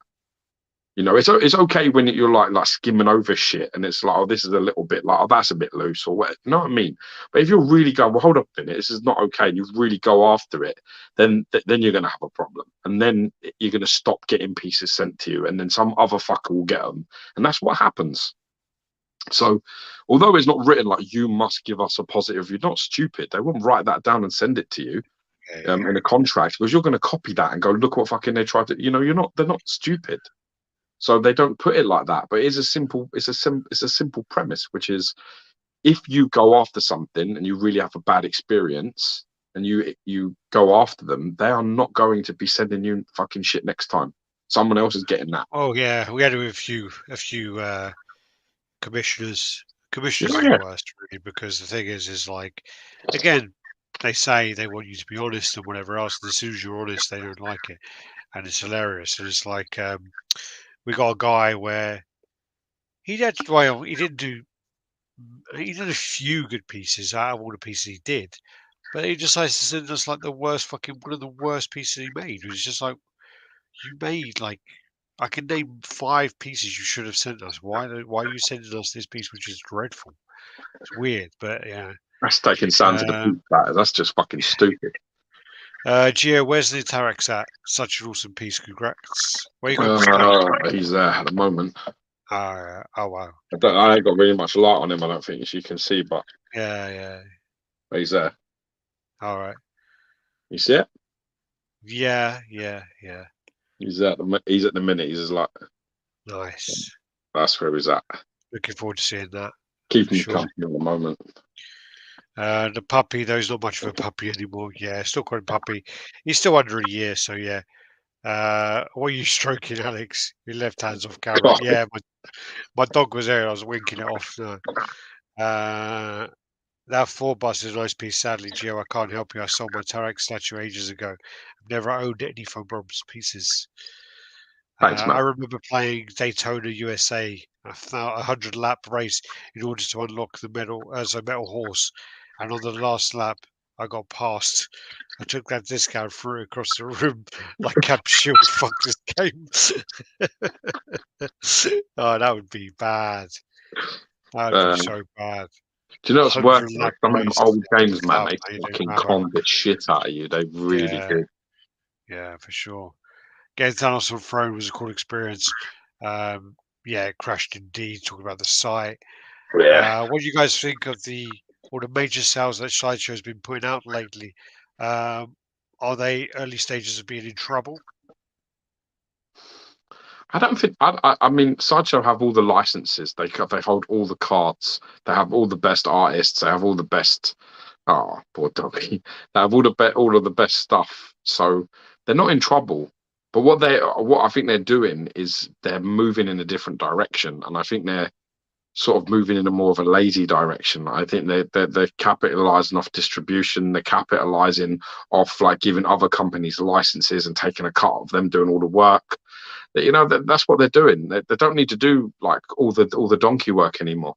You know, it's okay when you're like skimming over shit and it's like, oh, this is a little bit like, oh, that's a bit loose or what. You know what I mean? But if you're really going, well, hold up a minute, this is not okay, and you really go after it, then you're going to have a problem, and then you're going to stop getting pieces sent to you, and then some other fucker will get them, and that's what happens. So, although it's not written like you must give us a positive, you're not stupid. They won't write that down and send it to you Yeah, in a contract because you're going to copy that and go, look what fucking they tried to. You know, you're not. They're not stupid. So they don't put it like that, but it's a simple premise, which is if you go after something and you really have a bad experience and you go after them, they are not going to be sending you fucking shit next time. Someone else is getting that. oh yeah, we had a few commissioners. Commissioners are the Yeah, worst, really, because the thing is like, again, they say they want you to be honest and whatever else, and as soon as you're honest, they don't like it, and it's hilarious. And it's like, we got a guy where well, he did a few good pieces out of all the pieces he did, but he decides to send us like the worst fucking one of the worst pieces he made. It was just like, you made like, I can name 5 pieces you should have sent us. Why are you sending us this piece which is dreadful? It's weird, but yeah. that's taking Sam to the Um, beach. That's just fucking stupid. Gio, where's the Tarex at? Such an awesome piece. Congrats. Where you got displayed? He's there at the moment. Oh wow. I ain't got really much light on him. I don't think, as you can see, but Yeah, yeah. he's there. All right. You see it? Yeah, yeah, yeah. He's at the minute. He's just like Nice. that's where he's at. Looking forward to seeing that for Keeping me sure. company at the moment. The puppy, though, he's not much of a puppy anymore. Yeah, still calling puppy. He's still under a year, so yeah. What are you stroking, Alex? Your left hand's off camera. God, Yeah, my dog was there. I was winking it off. No. That 4 bus is a nice piece. Sadly, Gio, I can't help you. I sold my Tarek statue ages ago. I've never owned any foam bronze pieces. thanks, man. I remember playing Daytona USA, a 100 lap race in order to unlock the medal as a metal horse. And on the last lap, I got passed. I took that discount, threw it across the room like Cap Shield. Fuck this game. Oh, that would be bad. That would be Uh, so bad. do you know what's worse? 100 lap Like some of them race old in the games, man, club. they It didn't fucking matter. con the shit out of you. They really Yeah, do. yeah, for sure. Getting Thanos on Throne was a cool experience. Yeah, it crashed indeed. Talking about the site. Yeah. What do you guys think of all the major sales that Sideshow's been putting out lately? Um, are they early stages of being in trouble? I don't think. I mean, Sideshow have all the licenses. They hold all the cards. They have all the best artists. They have all the best. Oh, poor doggy. They have all of the best stuff. So they're not in trouble. But what I think they're doing is they're moving in a different direction, and I think they're sort of moving in a more of a lazy direction. I think they're capitalizing off distribution. They're capitalizing off like giving other companies licenses and taking a cut of them doing all the work. That's what they're doing. They don't need to do like all the donkey work anymore.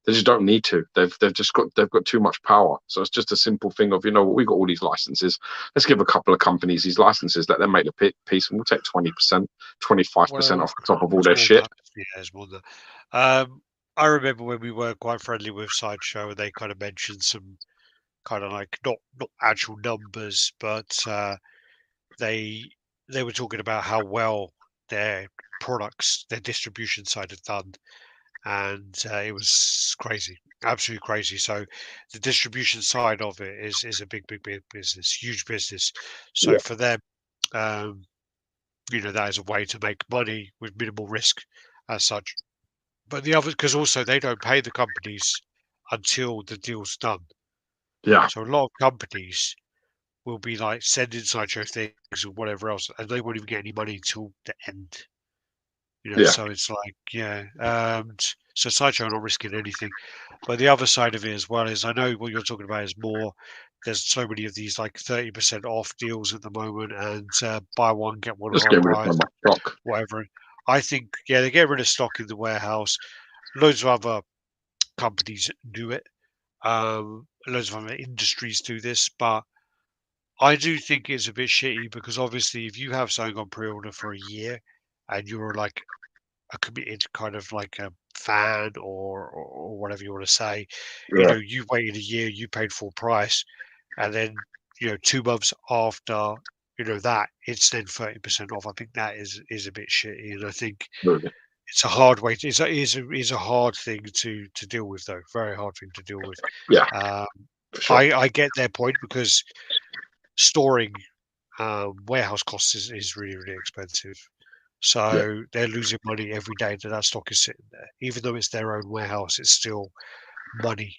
They just don't need to. They've got too much power. So it's just a simple thing of, we got all these licenses. Let's give a couple of companies these licenses. Let them make the piece, and we'll take 20%, 25% Well, off the top of all it's their more shit. that. Yeah, it's more that. I remember when we were quite friendly with Sideshow, and they kind of mentioned some kind of like not actual numbers, but they they were talking about how well their products, their distribution side had done, and it was crazy, absolutely crazy. So the distribution side of it is a big business, huge business. So Yeah, for them, um, that is a way to make money with minimal risk as such. But the other, because also they don't pay the companies until the deal's done. yeah, So a lot of companies will be like sending Sideshow things or whatever else, and they won't even get any money until the end. yeah. So it's like, yeah. So Sideshow are not risking anything. But the other side of it as well is I know what you're talking about is more. There's so many of these like 30% off deals at the moment, and buy one get one Just half getting rid of price, so much stock. whatever. I think yeah, they get rid of stock in the warehouse. Loads of other companies do it. Loads of other industries do this, but I do think it's a bit shitty because obviously if you have something on pre-order for a year and you're like a committed kind of like a fan or whatever you want to say, Yeah, you waited a year, you paid full price, and then 2 months after that it's then 30% off. I think that is a bit shitty, and I think really. it's a hard way. Is a hard thing to deal with, though. Very hard thing to deal with. Yeah, Um, for sure. I get their point because storing warehouse costs is really really expensive. Yeah, So they're losing money every day that stock is sitting there. Even though it's their own warehouse, it's still money.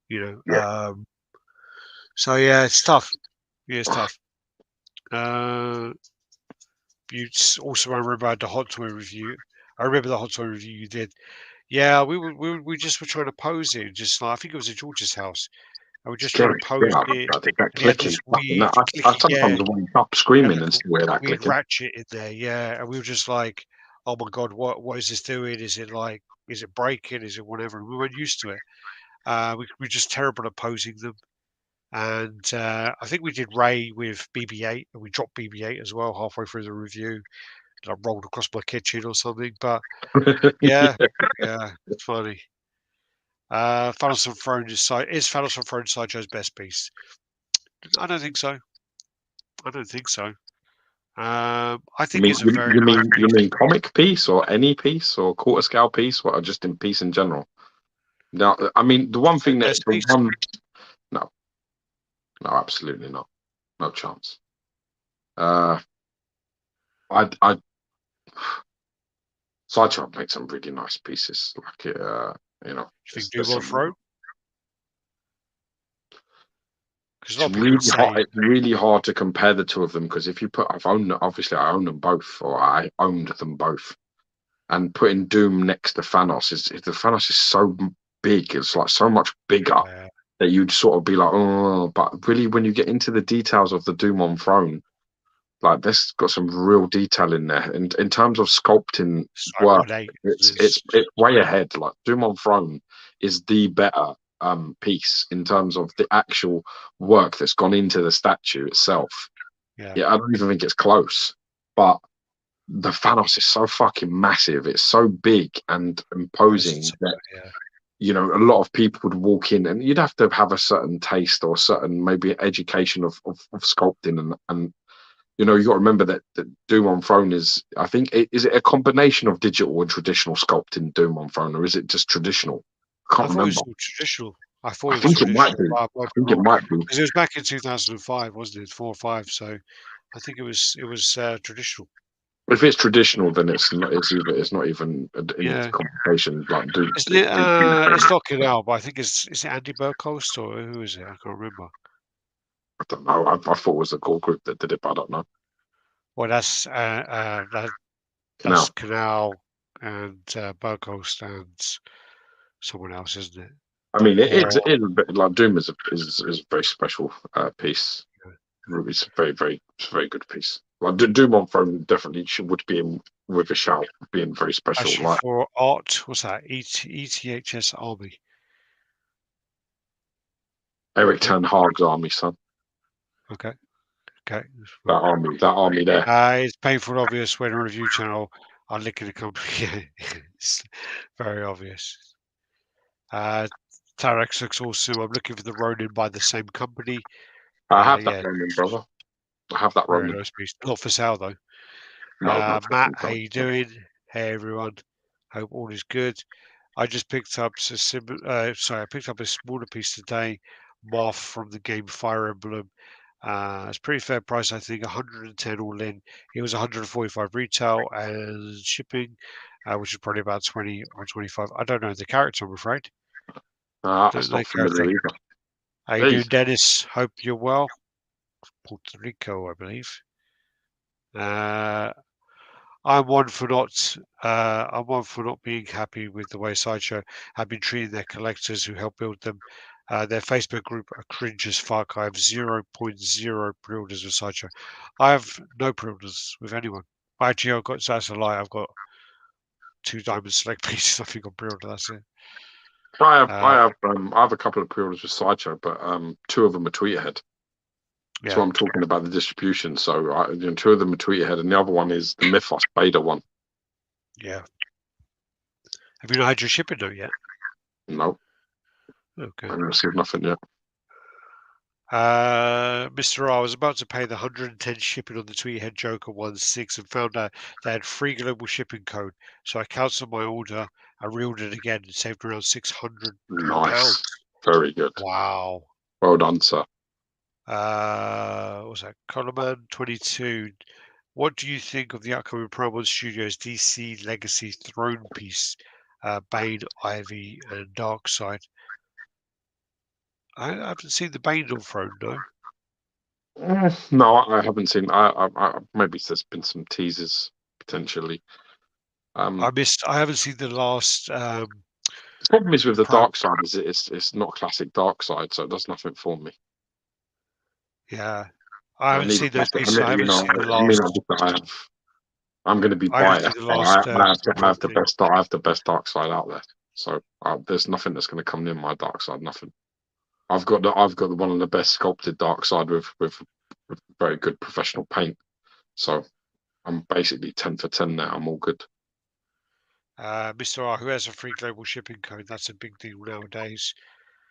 You know. yeah. So yeah, it's tough. Yeah, it's tough. Uh, also remember the hot toy review. I remember the hot toy review you did. Yeah, we just were trying to pose it. Just like I think it was at George's house, and we're just trying to Scary. pose Yeah, it. I did that And he had clicking. this Fucking weird that. I clicky, sometimes yeah, wake up and screaming like and a still hear that weird clicking. ratchet in there. Yeah, and we were just like, oh my god, what is this doing? Is it breaking? Is it whatever? And we weren't used to it. We're just terrible at posing them. And I think we did Ray with BB-8, and we dropped BB-8 as well halfway through the review. I rolled across my kitchen or something. But yeah, yeah, it's funny. Thanos and Throne is Thanos and Throne Sideshow's best piece? I don't think so. I don't think so. I You think mean it's a you, very you nice mean you piece. mean comic piece or any piece or quarter scale piece or just in piece in general? Now, I mean the one Say thing that best the piece. one no, no, absolutely not, no chance. Uh, I Sideshow makes some really nice pieces, like You think there's Doom on some. Throne? Because a It's lot of people really would hard. say It's really hard to compare the two of them because if you put, obviously I own them both, or I owned them both, and putting Doom next to Thanos is the Thanos is so big. It's like so much bigger uh, that you'd sort of be like, oh, but really when you get into the details of the Doom on Throne, like this got some real detail in there. And in terms of sculpting Strike work, 1-8 it's way ahead. Like Doom on Throne is the better piece in terms of the actual work that's gone into the statue itself. yeah, Yeah, I don't even think it's close. But the Thanos is so fucking massive. It's so big and imposing Eisenhower, that yeah. a lot of people would walk in, and you'd have to have a certain taste or certain maybe education of sculpting and you got to remember that Doom on Throne is, I think, is it a combination of digital and traditional sculpting Doom on Throne, or is it just traditional? I I can't thought it remember. was all traditional. I thought I it was think it might traditional, be. but I I might be think it wrong might be. because it was back in 2005, wasn't it? 4 or 5. So I think it was traditional. If it's traditional, then it's not even in Yeah, conversation. Like Doom. isn't it? It's not Canal, but I think is it Andy Burkholst or who is it? I can't remember. I don't know. I thought it was a core group that did it, but I don't know. Well, that's Now, Canal and Burghost and someone else, isn't it? I mean, Or it is a bit like Doom is a very special piece. It's a it's a very good piece. Like Doom on Throne definitely would be in with a shout, being very special. actually Like for art, what's that? ETHS Army. Eric Okay, Ten Hag's army, son. okay, okay. That army there. It's painful and obvious when a review channel are linking the company. It's very obvious. Uh, Tarex looks awesome. I'm looking for the Ronin by the same company. I have that Yeah, Ronin, brother. I have that very Ronin. nice piece. Not for sale though. No, no, Matt, definitely how you doing? Hey everyone. Hope all is good. I just picked up I picked up a smaller piece today, Moth from the game Fire Emblem. It's a pretty fair price, I think, 110 all in. It was 145 retail and shipping, which is probably about 20 or 25. I don't know the character, I'm afraid. Don't That's know not the character. familiar either. How you doing, Jeez. Dennis? Hope you're well. Puerto Rico, I believe. Uh, I'm one for not being happy with the way Sideshow have been treating their collectors who help build them. Their Facebook group are cringe as fuck. I have zero point 0.0 pre-orders with Sideshow. I have no pre-orders with anyone. Actually, that's a lie. I've got 2 Diamond Select pieces. I think on pre-order. That's it. I Uh, have a couple of pre-orders with Sideshow, but two of them are tweet ahead. That's Yeah. what I'm talking about, the distribution. So two of them are Tweethead, and the other one is the Mythos Beta one. Yeah. Have you not had your shipping note yet? No, Okay. I haven't received nothing yet. Mr. R, I was about to pay the 110 shipping on the Tweethead Joker 1.6 and found out they had free global shipping code. So I cancelled my order and reordered again and saved around £600. Nice, very good. Wow. Well done, sir. What was that? Colorman 22. What do you think of the upcoming Paramount Studios DC Legacy Throne piece? Bane, Ivy, and Darkseid. I haven't seen the Bane on Throne, no. No, I haven't seen. Maybe there's been some teasers potentially. I haven't seen the last. The problem is with the Pram, Dark Side is it's not classic Dark Side, so it does nothing for me. yeah, I I haven't need a seen those classic. pieces. I haven't seen the I mean, last. I'm going to be I haven't seen biased, the but last I have the thing. best. I have the best Dark Side out there. So there's nothing that's going to come near my Dark Side. Nothing. I've got the one of the best sculpted Dark Side with very good professional paint. So I'm basically 10 for 10 now. I'm all good. Mr. R, who has a free global shipping code? That's a big deal nowadays.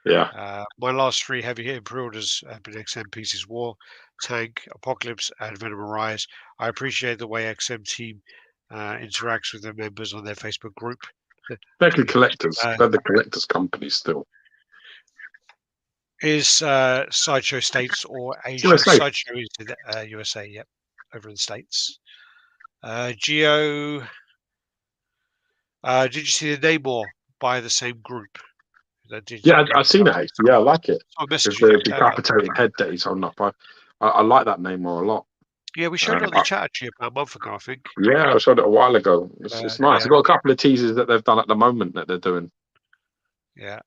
Yeah. My last 3 heavy hitting pre-orders have been XM pieces: War, Tank, Apocalypse, and Venom Arise. I appreciate the way XM team interacts with their members on their Facebook group. They're the collectors. Uh, They're the collectors company still. is Sideshow States or Asia? USA. Sideshow is in USA, yep, over in the States. Geo, did you see the Namor by the same group? Yeah, I've seen it actually. Yeah, I like it. I It's messaged the you. decapitated head that he's holding up. I like that name more a lot. Yeah, we showed it on the chat actually about a month ago, I think. Yeah, I showed it a while ago. It's nice. Yeah. I've got a couple of teasers that they've done at the moment that they're doing. Yeah.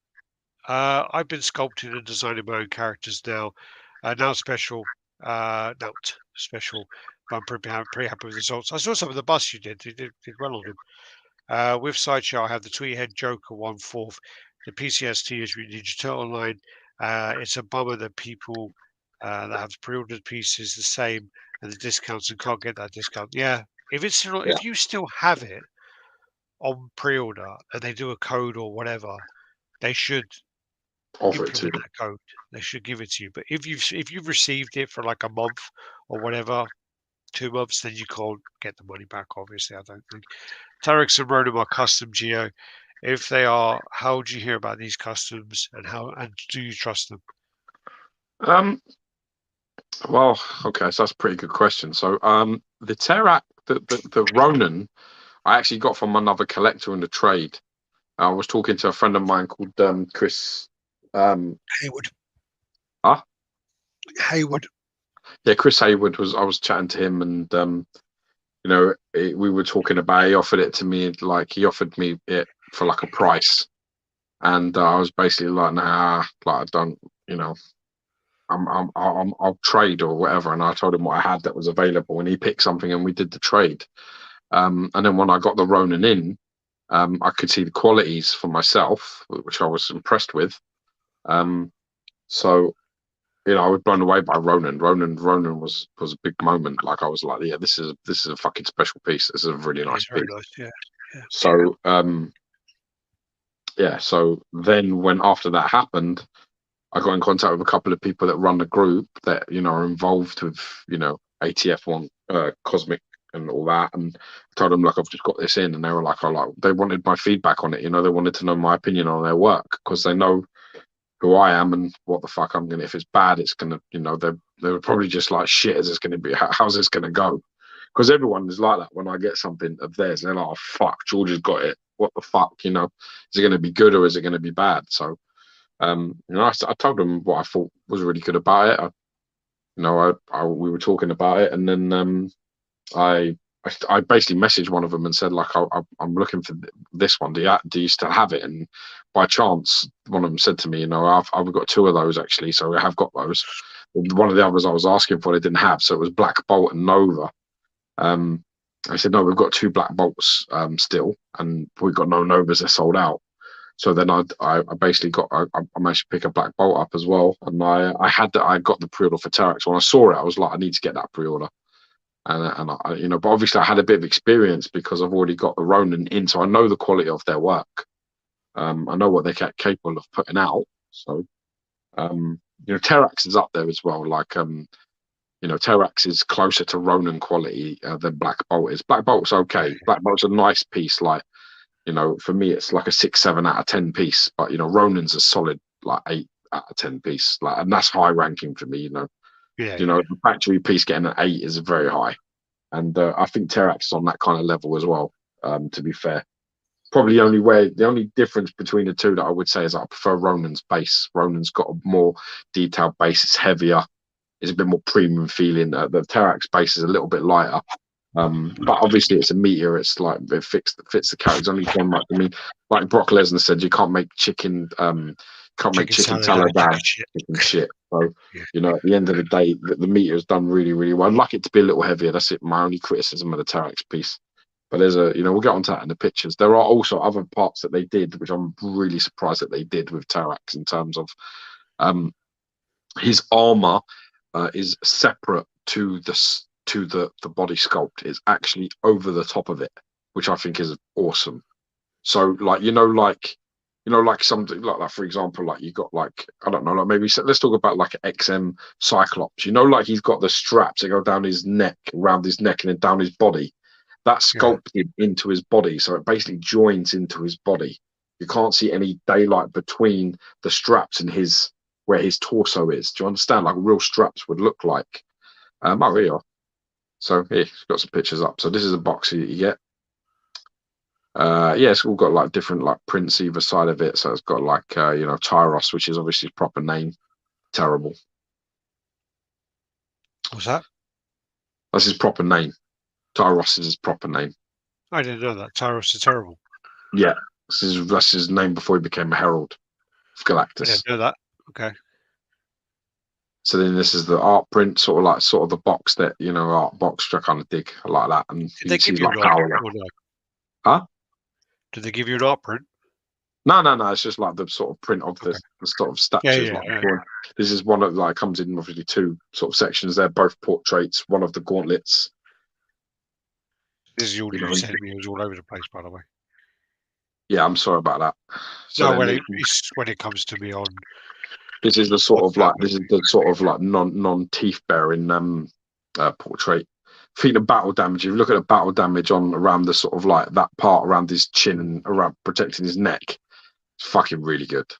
I've been sculpting and designing my own characters now. Now special. Not special. But I'm pretty happy with the results. I saw some of the busts you did. You did well on them. With Sideshow, I have the Tweethead Joker 1/4. The PCST is Ninja Turtle line. It's a bummer that people that have pre-ordered pieces the same and the discounts and can't get that discount. Yeah. If you still have it on pre-order and they do a code or whatever, they should Offer it to implement you. that code. They should give it to you. But if you've received it for like a month or whatever, 2 months, then you can't get the money back. Obviously, I don't think. Tarex and Ronan are custom Geo. If they are, how do you hear about these customs and do you trust them? Well, okay, so that's a pretty good question. So the Terak, the Ronin, I actually got from another collector in the trade. I was talking to a friend of mine called Chris. Hayward. Huh? Hayward. Yeah, Chris Hayward I was chatting to him, and we were talking about. He offered it to me, like he offered me it for like a price, and I was basically like, nah, like I don't, I'll trade or whatever. And I told him what I had that was available, and he picked something, and we did the trade. And then when I got the Ronin in, I could see the qualities for myself, which I was impressed with. So I was blown away by Ronin. Ronin was a big moment. Like I was like, yeah, this is a fucking special piece. This is a really nice piece. Very nice, yeah. So so then when after that happened, I got in contact with a couple of people that run the group that are involved with ATF1 Cosmic and all that, and I told them, like, I've just got this in, and they were like, they wanted my feedback on it. They wanted to know my opinion on their work because they know who I am and what the fuck I'm gonna. If it's bad, it's gonna, they were probably just like, shit, is this gonna be? How's this gonna go? Because everyone is like that when I get something of theirs. They're like, oh fuck, George has got it. What the fuck, is it gonna be good or is it gonna be bad? So, I told them what I thought was really good about it. We were talking about it, and then I basically messaged one of them and said, like, I'm looking for this one. Do you still have it? And by chance, one of them said to me, I've got 2 of those actually, so I have got those. One of the others I was asking for, they didn't have, so it was Black Bolt and Nova. I said, no, we've got 2 Black Bolts still, and we've got no Novas. They're sold out. So then I basically I managed to pick a black bolt up as well, and I got the pre-order for Terex. When I saw it, I was like, I need to get that pre-order, and but obviously I had a bit of experience because I've already got the Ronin in, so I know the quality of their work. I know what they're capable of putting out. So Terex is up there as well. Like Terex is closer to Ronin quality than Black Bolt is. Black Bolt's Yeah, okay. Black Bolt's a nice piece. Like for me, it's like a 6, 7 out of 10 piece. But Ronin's a solid like 8 out of 10 piece. Like, and that's high ranking for me. yeah, The factory piece getting an 8 is very high, and I think Terex is on that kind of level as well. To be fair, probably the only difference between the two that I would say is I prefer Ronin's base. Ronin's got a more detailed base. It's heavier. It's a bit more premium feeling. The Terex base is a little bit lighter. But obviously it's a meteor. It's like it fits the characters. Only so much. I mean, like Brock Lesnar said, you can't make chicken chicken salad out salad of out chicken of shit. chicken shit. So Yeah, at the end of the day, the meteor has done really, really well. I'd like it to be a little heavier. That's it. My only criticism of the Terex piece. But there's we'll get onto that in the pictures. There are also other parts that they did, which I'm really surprised that they did with Terex in terms of his armor is separate to the body sculpt. It's actually over the top of it, which I think is awesome. So like something like that. For example, like you got like I don't know, like maybe let's talk about like an XM Cyclops. Like he's got the straps that go down his neck, around his neck, and then down his body. That's yeah, sculpted into his body, so it basically joins into his body. You can't see any daylight between the straps and where his torso is. Do you understand? Like real straps would look like. Oh, here you are. So here, it's got some pictures up. So this is a box that you get. Yeah, it's all got like different like prints either side of it. So it's got like Tyros, which is obviously his proper name. Terrible. what's that? That's his proper name. Tyros is his proper name. I didn't know that. Tyros is terrible. Yeah, that's his name before he became a herald of I didn't Galactus. know that. Okay. So then this is the art print, sort of the box that art box, which I kind of dig. I like that, and Did you they can see give you like an art power. print or no? Huh? Did they give you an art print? No. It's just like the sort of print of Okay. the sort of Yeah, statues. yeah, Like yeah. this is one of like comes in obviously two sort of sections. They're both portraits. One of the gauntlets. This is all You know. you sent me. It was all over the place, by the way. Yeah, I'm sorry about that. So No, then well, it's when it comes to me on this is the sort of WhatsApp. like this is the sort of like non teeth bearing portrait. I think the battle damage. If you look at the battle damage on around the sort of like that part around his chin and around protecting his neck, it's fucking really good.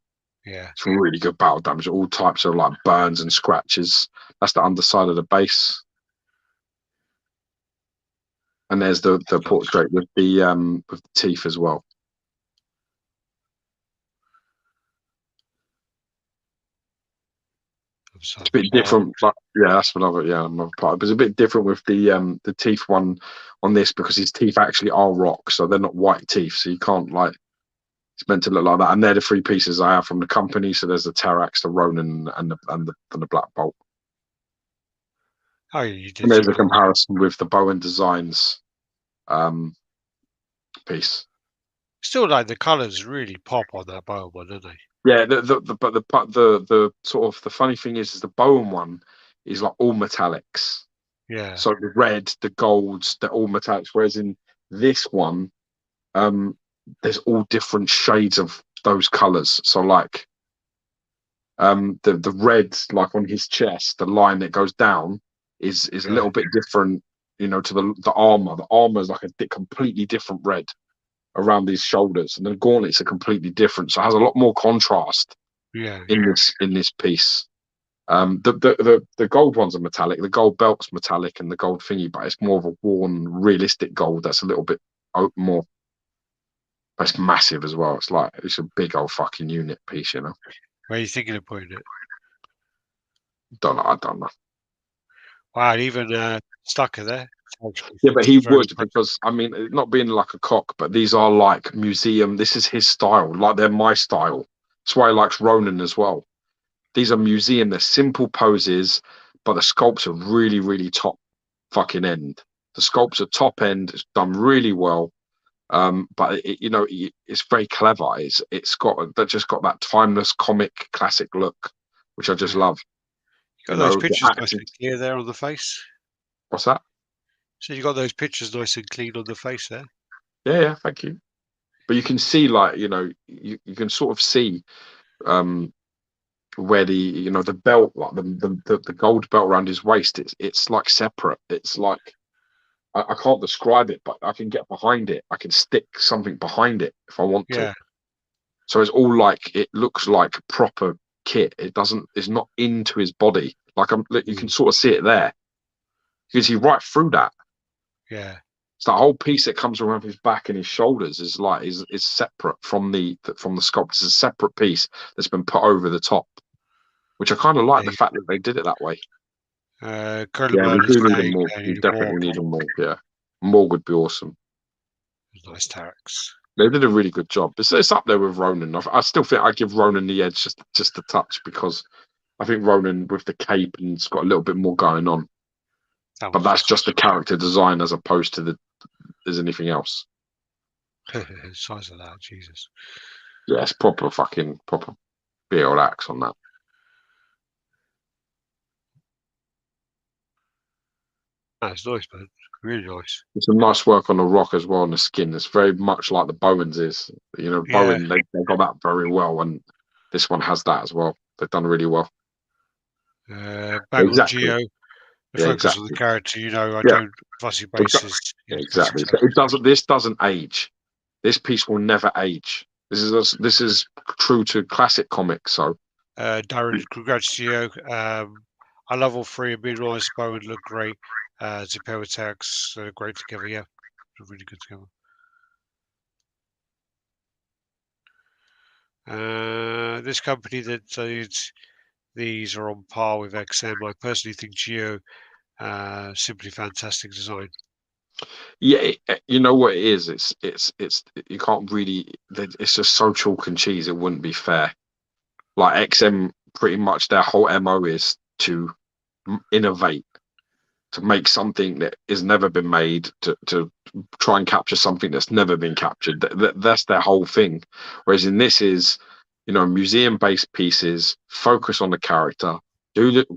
Yeah. It's really good battle damage. All types of like burns and scratches. That's the underside of the base. And there's the portrait with the teeth as well. So, It's a bit different. But yeah, that's another part. But it's a bit different with the teeth one on this because his teeth actually are rock, so they're not white teeth. So you can't like it's meant to look like that. And they're the three pieces I have from the company. So there's the Terax, the Ronin, and the Black Bolt. oh, you And did there's some a good. comparison with the Bowen Designs piece. Still, like the colours really pop on that Bowen one, don't they? Yeah, but the sort of the funny thing is the Bowen one is like all metallics. Yeah. So the red, the golds, they're all metallics. Whereas in this one, there's all different shades of those colors. So like the red, like on his chest, the line that goes down is a Yeah. little bit different, to the armor. The armor is like a completely different red around his shoulders, and the gauntlets are completely different. So it has a lot more contrast Yeah. in this piece. The gold ones are metallic. The gold belt's metallic, and the gold thingy, but it's more of a worn, realistic gold. That's a little bit more. It's massive as well. It's a big old fucking unit piece. Where are you thinking of putting it? Don't know. I don't know. Wow, even Stucker there. Yeah, but he Very would impressive. because I mean, not being like a cock, but these are like museum. This is his style. Like they're my style. That's why he likes Ronin as well. These are museum. They're simple poses, but the sculpts are really, really top fucking end. The sculpts are top end. It's done really well. But it's very clever. It's got that timeless comic classic look, which I just Yeah. love. You got those The pictures nice acting. and clear there on the face. What's that? So you got those pictures nice and clean on the face there. Yeah, thank you. But you can see, like, you can sort of see um where the belt, like the gold belt around his waist, it's like separate. It's like I can't describe it, but I can get behind it. I can stick something behind it if I want to. Yeah, So it's all like, it looks like proper kit. It's not into his body. Like, you can mm, sort of see it there. You can see right through that. yeah, So that whole piece that comes around his back and his shoulders is separate from the sculpt. It's a separate piece that's been put over the top, which I kind of like the yeah. fact that they did it that way. Yeah, we Curlerman is do need him saying more. I We need a definitely Morg. need him more. Yeah, more would be awesome. Nice Tareks. They did a really good job. It's up there with Ronan. I still think I give Ronan the edge, just a touch, because I think Ronan with the cape and it's got a little bit more going on. That But was that's just the character design as opposed to there's anything else. size of that, Jesus. Yeah, it's proper big old axe on that. That's nice, man. Really nice. It's some nice work on the rock as well, on the skin. It's very much like the Bowens is. Yeah, Bowen, they got that very well, and this one has that as well. They've done really well. bang on Exactly. Geo. The Yeah, focus on the exactly. character, I Yeah, don't fussy exactly. bases. Classic Exactly. stuff. It doesn't. This doesn't age. This piece will never age. This is true to classic comics. So Darren, congrats to you. I love all three. A bit nice. Bowen look great. The power attacks great together. Yeah, really good together. This company that these are on par with XM. I personally think Geo simply fantastic design. yeah, you know what it is. It's you can't really. It's just so chalk and cheese. It wouldn't be fair. Like XM, pretty much their whole MO is to innovate, to make something that has never been made, to try and capture something that's never been captured. That's their whole thing. Whereas in this is, museum-based pieces, focus on the character,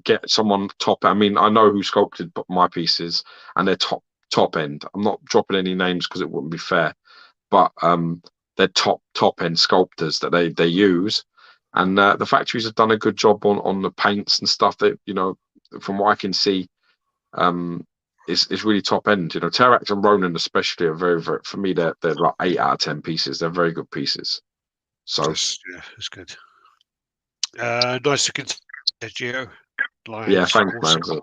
get someone top. I mean, I know who sculpted my pieces, and they're top end. I'm not dropping any names because it wouldn't be fair, but they're top end sculptors that they use, and the factories have done a good job on the paints and stuff. That from what I can see, it's really top end. Terax and Ronin especially are very, very, for me, they're like 8 out of 10 pieces. They're very good pieces. So That's good. Nice looking Geo. yeah, Lions, thanks, man. awesome. So,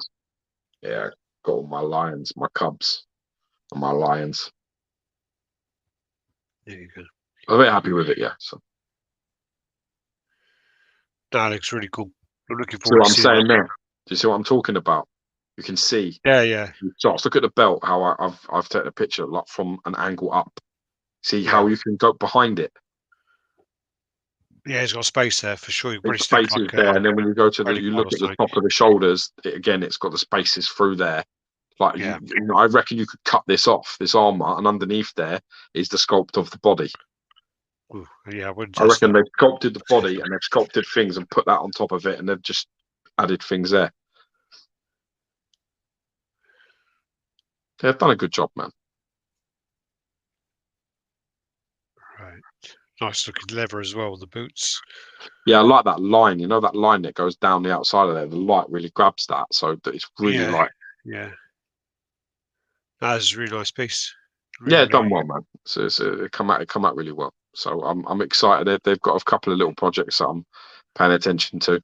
yeah, got all my lions, my cubs, and my lions. There you go. I'm very happy with it. Yeah. So That looks really cool. I'm looking see forward what to I'm seeing that. saying there? Do you see what I'm talking about? You can see. Yeah, yeah, So let's look at the belt. How I've taken a picture like from an angle up. See yeah. how you can go behind it. Yeah, he's got space there for sure. You Its probably stick space is like there, a and then when you go to credit you card look or at the something. top of the shoulders. Again, it's got the spaces through there. Like Yeah. I reckon you could cut this off, this armor, and underneath there is the sculpt of the body. Ooh, yeah, I wouldn't I test reckon that. they've sculpted the body and they've sculpted things and put that on top of it, and they've just added things there. They've done a good job, man. Right. Nice looking leather as well, the boots. Yeah, I like that line. You know that line that goes down the outside of there. The light really grabs that, so that it's really Yeah, like. yeah. That's a really nice piece. Yeah, Really, done really. well, man. So it come out really well. So I'm excited. They've got a couple of little projects that I'm paying attention to.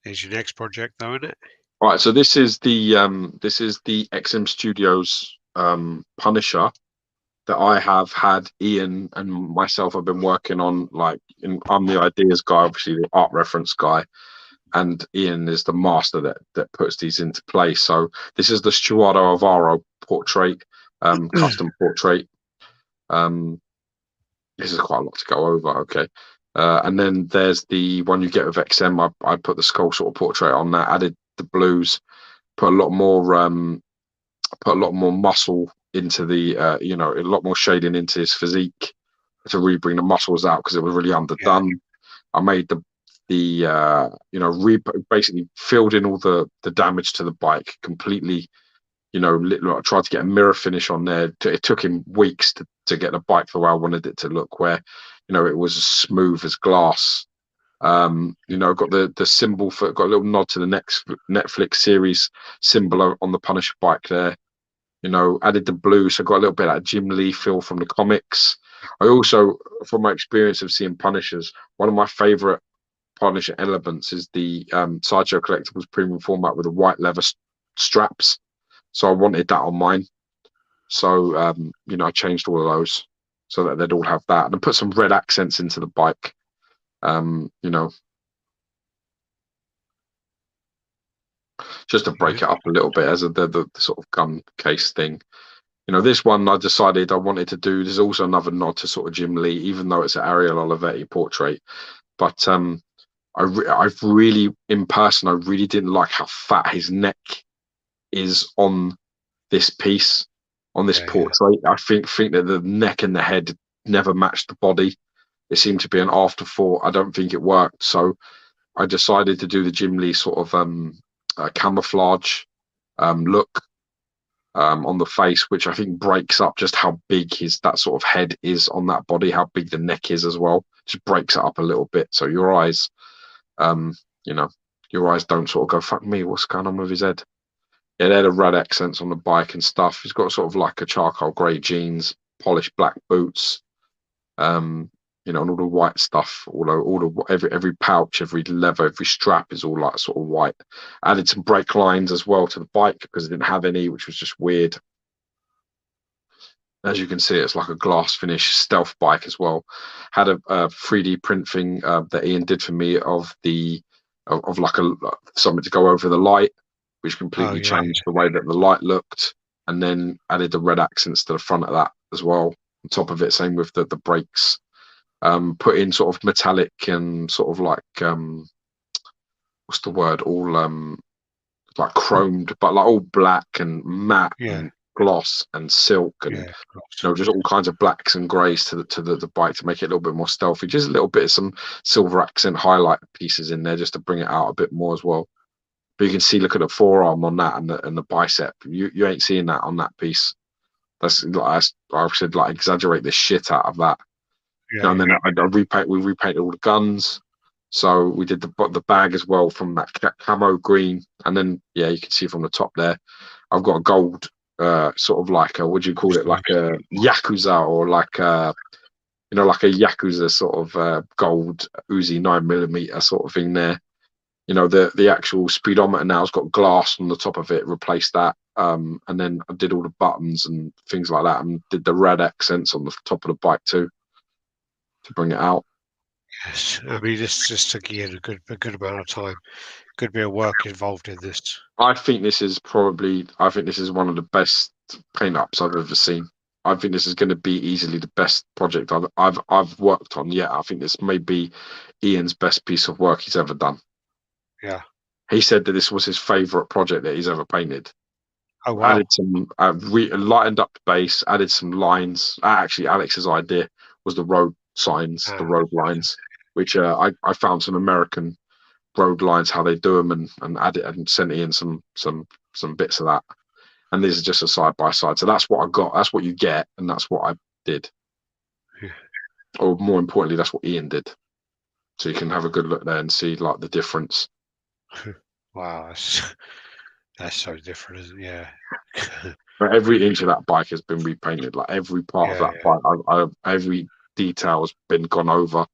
Here's your next project, though, isn't it? All right, so this is the XM Studios Punisher that I have had Ian and myself have been working on. I'm the ideas guy, obviously the art reference guy, and Ian is the master that puts these into place. So this is the Stuardo Alvaro portrait, custom portrait. Um, this is quite a lot to go over. Okay. And then there's the one you get with XM. I put the skull sort of portrait on that, added the blues, put a lot more muscle into the a lot more shading into his physique to really bring the muscles out because it was really yeah, underdone. I made basically filled in all the damage to the bike completely. I tried to get a mirror finish on there. It took him weeks to get the bike the way I wanted it to look, where it was as smooth as glass. Got the symbol got a little nod to the next Netflix series symbol on the Punisher bike there. Added the blue, so got a little bit of that Jim Lee feel from the comics. I also, from my experience of seeing Punishers, one of my favorite Punisher elements is the Sideshow Collectibles premium format with the white leather straps. So I wanted that on mine. So I changed all of those so that they'd all have that, and put some red accents into the bike. Um, you know, just to break it up a little bit as the sort of gun case thing. This one I decided I wanted to do. There's also another nod to sort of Jim Lee, even though it's an Ariel Olivetti portrait. But I've really, in person, I really didn't like how fat his neck is on this piece, on this yeah. portrait. I think that the neck and the head never matched the body. It seemed to be an afterthought. I don't think it worked. So I decided to do the Jim Lee sort of camouflage look on the face, which I think breaks up just how big that sort of head is on that body, how big the neck is as well. Just breaks it up a little bit. So your eyes, um, your eyes don't sort of go, fuck me, what's going on with his head? Yeah, they had a red accents on the bike and stuff. He's got sort of like a charcoal grey jeans, polished black boots, and all the white stuff. All the every pouch, every lever, every strap is all like sort of white. Added some brake lines as well to the bike because it didn't have any, which was just weird. As you can see, it's like a glass finish stealth bike as well. Had a 3D print thing that Ian did for me of like something to go over the light, which Oh completely yeah, changed the way that the light looked, and then added the red accents to the front of that as well. On top of it, same with the brakes. Put in sort of metallic and sort of like what's the word? All like chromed, but like all black and matte yeah, and gloss and silk and yeah. Right. just all kinds of blacks and greys to the bike to make it a little bit more stealthy. Just a little bit of some silver accent highlight pieces in there just to bring it out a bit more as well. But you can see, look at the forearm on that and the bicep. You ain't seeing that on that piece. That's like I said, like exaggerate the shit out of that. Yeah, And then yeah, we repainted all the guns. So we did the bag as well from that camo green, and then you can see from the top there, I've got a gold sort of like a, what do you call it's it, nice. like a yakuza or like like a yakuza sort of gold Uzi 9mm sort of thing there. The actual speedometer now has got glass on the top of it. Replaced that, and then I did all the buttons and things like that, and did the red accents on the top of the bike too to bring it out. Yes, I mean this took you a good amount of time, good bit of work involved in this. I think this is one of the best paint ups I've ever seen. I think this is going to be easily the best project I've worked on yet. I think this may be Ian's best piece of work he's ever done. Yeah. He said that this was his favorite project that he's ever painted. Oh Added wow. some, lightened up the base, added some lines. Actually, Alex's idea was the road signs, the Uh, road lines, which I found some American road lines, how they do them, and added and sent in some bits of that. And this is just a side by side. So that's what I got. That's what you get, and that's what I did. yeah. Or more importantly, that's what Ian did. So you can have a good look there and see like the difference. Wow, that's so different, isn't it? Yeah. But every inch of that bike has been repainted. Like every part of Yeah, that yeah. bike, every detail has been gone over.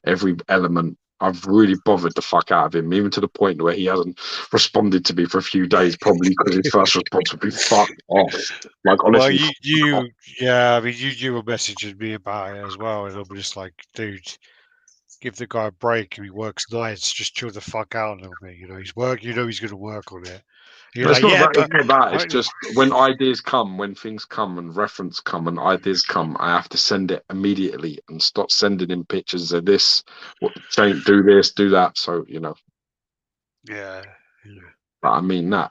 Every element. I've really bothered the fuck out of him, even to the point where he hasn't responded to me for a few days, probably because his first response would be "fuck off." Like Well, honestly, fuck off. yeah, I mean, you were messaging me about it as well, and I'm just like, dude, give the guy a break. He works nights, just chill the fuck out a little bit. He's work. He's going to work on it. And you're But it's like, not yeah, that. It's but not that. It's I, just when ideas come, when things come, and reference come, and ideas come, I have to send it immediately and stop sending in pictures of this. What change? Do this, do that. So yeah, yeah, but I mean that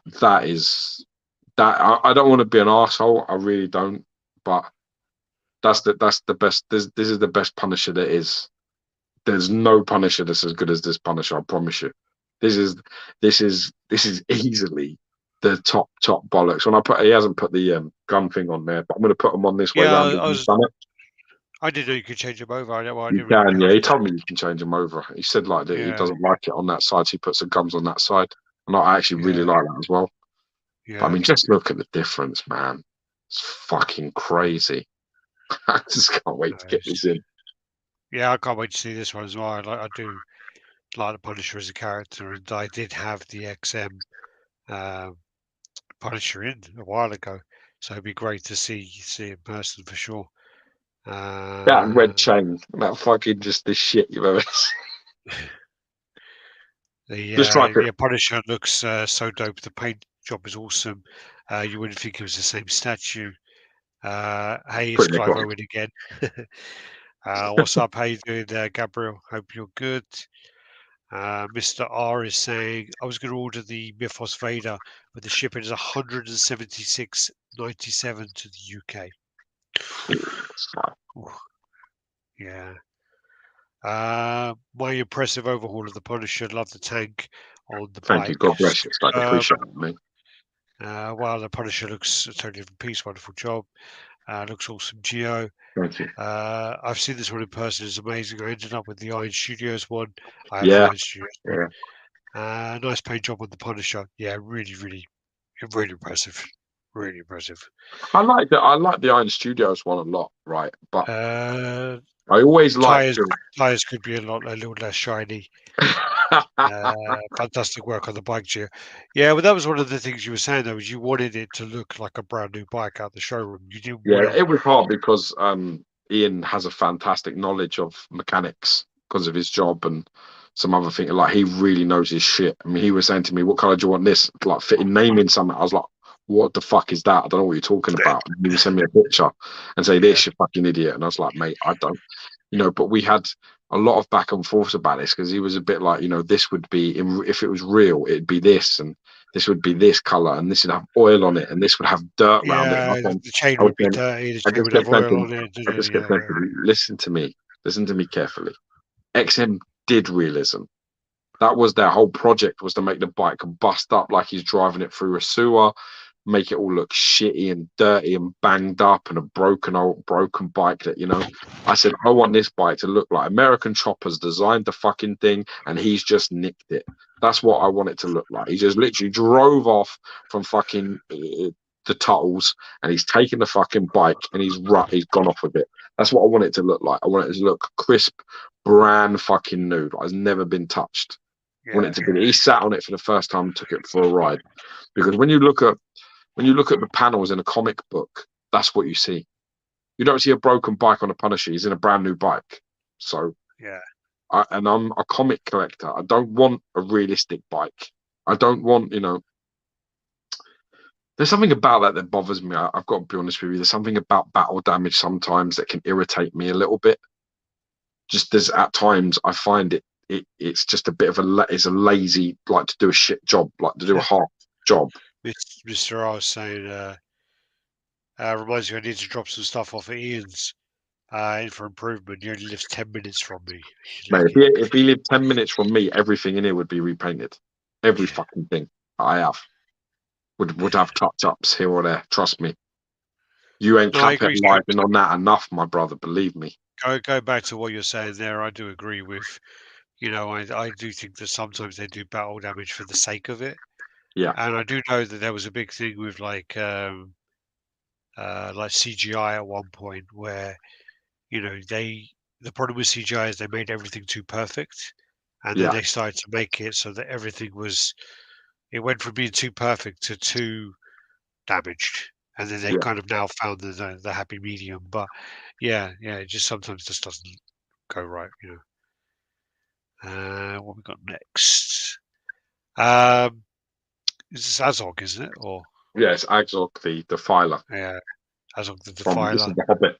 that I don't want to be an asshole. I really don't. But that's the best. This is the best Punisher there is. There's no Punisher that's as good as this Punisher. I promise you. This is this is easily the top bollocks. When he hasn't put the gun thing on there, but I'm going to put them on this way Yeah, round. I didn't know you could change them over. I You didn't really can, yeah. realise He that. told me you can change them over. He said like that he Yeah, doesn't like it on that side, so he puts the guns on that side. And I actually really yeah, like that as well. But I yeah. mean, just look at the difference, man. It's fucking crazy. I just can't wait to get this Nice. in. Yeah, I can't wait to see this one as well. I do like the Punisher as a character, and I did have the XM um, Punisher in a while ago, so it'd be great to see in person for sure. That red Uh, chain, that fucking just the shit you've ever seen. the Just like it. yeah, Punisher looks so dope. The paint job is awesome. You wouldn't think it was the same statue. Hey, it's Pretty Clive necrotic. Owen again. What's up? How you doing there, Gabriel? Hope you're good. Mr. R is saying, I was going to order the Mythos Vader, but the shipping is 176.97 to the UK. Ooh, yeah. My impressive overhaul of the Punisher. Love the tank on the Thank you. bike. God bless you. It's like appreciate it, mate. While the Punisher looks a totally different piece, wonderful job. Looks awesome, Geo. Thank you. I've seen this one in person. It's amazing. I ended up with the Iron Studios one. I have the Yeah, Iron Studios one. yeah. Nice paint job on the Punisher. Yeah, really impressive. Really impressive. I like that. I like the Iron Studios one a lot, right? But Uh, I always like tires the. tires could be a little less shiny. Fantastic work on the bike, Gio. Yeah, well, that was one of the things you were saying though, is you wanted it to look like a brand new bike out the showroom. You didn't Yeah, want it was hard because Ian has a fantastic knowledge of mechanics because of his job and some other thing. Like he really knows his shit. I mean, he was saying to me, "What color do you want this?" Like fitting naming something. I was like, "What the fuck is that? I don't know what you're talking about." And he would send me a picture and say, yeah, "This, you fucking idiot." And I was like, "Mate, I don't." But we had a lot of back and forth about this because he was a bit like, this would be if it was real, it'd be this, and this would be this color, and this would have oil on it, and this would have dirt around it. And yeah. The chain I was would be saying, dirty. The I chain just would have kept saying to oil him, on it. I just kept Yeah, saying yeah, to him, listen to me carefully. XM did realism. That was their whole project, was to make the bike bust up like he's driving it through a sewer, make it all look shitty and dirty and banged up and a broken bike that. I said, I want this bike to look like American Chopper's designed the fucking thing and he's just nicked it. That's what I want it to look like. He just literally drove off from fucking the Tuttles and he's taken the fucking bike and he's gone off with it. That's what I want it to look like. I want it to look crisp, brand fucking new. Like it's never been touched. I want yeah, it to be. He sat on it for the first time, took it for a ride. Because when you look at the panels in a comic book, that's what you see. You don't see a broken bike on a Punisher. He's in a brand new bike. So, yeah, and I'm a comic collector. I don't want a realistic bike. I don't want. There's something about that bothers me. I've got to be honest with you. There's something about battle damage sometimes that can irritate me a little bit. Just there's at times I find it's just a bit of it's a lazy like to do a shit job, like to do a yeah. half job. Mr. R was saying, reminds me I need to drop some stuff off at Ian's in for improvement. He only lives 10 minutes from me. Mate, if he lived 10 minutes from me, everything in here would be repainted. Every fucking thing I have would have touch ups here or there. Trust me. You ain't No, I agree. So capitalizing on that enough, my brother. Believe me. go back to what you're saying there. I do agree with, I do think that sometimes they do battle damage for the sake of it. Yeah, And I do know that there was a big thing with like CGI at one point where, the problem with CGI is they made everything too perfect. And then yeah, they started to make it so that it went from being too perfect to too damaged. And then they've yeah. kind of now found the happy medium. But yeah, it just sometimes just doesn't go right. What we got next? Um, this is Azog, isn't it? Or Yeah, it's Agzog the Defiler yeah, Azog the from this Defiler. is the Hobbit,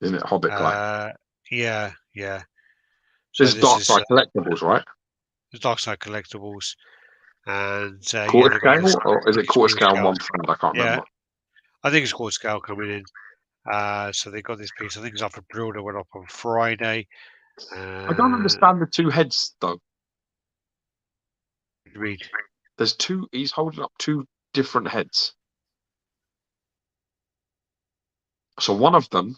isn't it? Hobbit guy. Uh, yeah. This So is this Dark is Side Collectibles, right? the Dark Side Collectibles. And Quarter they've got this scale, or is it quarter scale and one friend? I can't Yeah, remember. I think it's quarter scale coming in. So they got this piece. I think it's after Brilder went up on Friday. I don't understand the two heads though. Read. There's two. He's holding up two different heads. So one of them,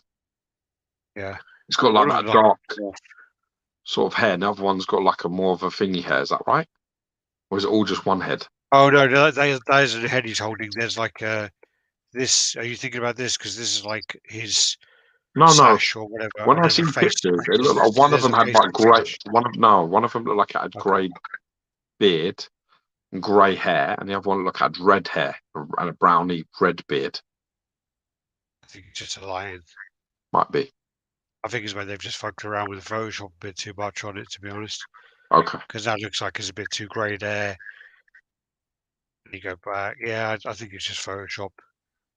Yeah, it's got like one of that them dark like sort of hair. And the other one's got like a more of a thingy hair. Is that right? Or is it all just one head? Oh no, that isn't the head he's holding. There's like this. Are you thinking about this? Because this is like his No, no. sash or whatever, When and I there's a see face. pictures, it looked like one of There's them a had face like on the grey. sash. One of them looked like it had Okay. grey beard and grey hair, and the other one looked like it had red hair and a browny red beard. I think it's just a lion. Might be. I think it's where they've just fucked around with Photoshop a bit too much on it, to be honest. Okay. Because that looks like it's a bit too grey there. And you go back. Yeah, I think it's just Photoshop.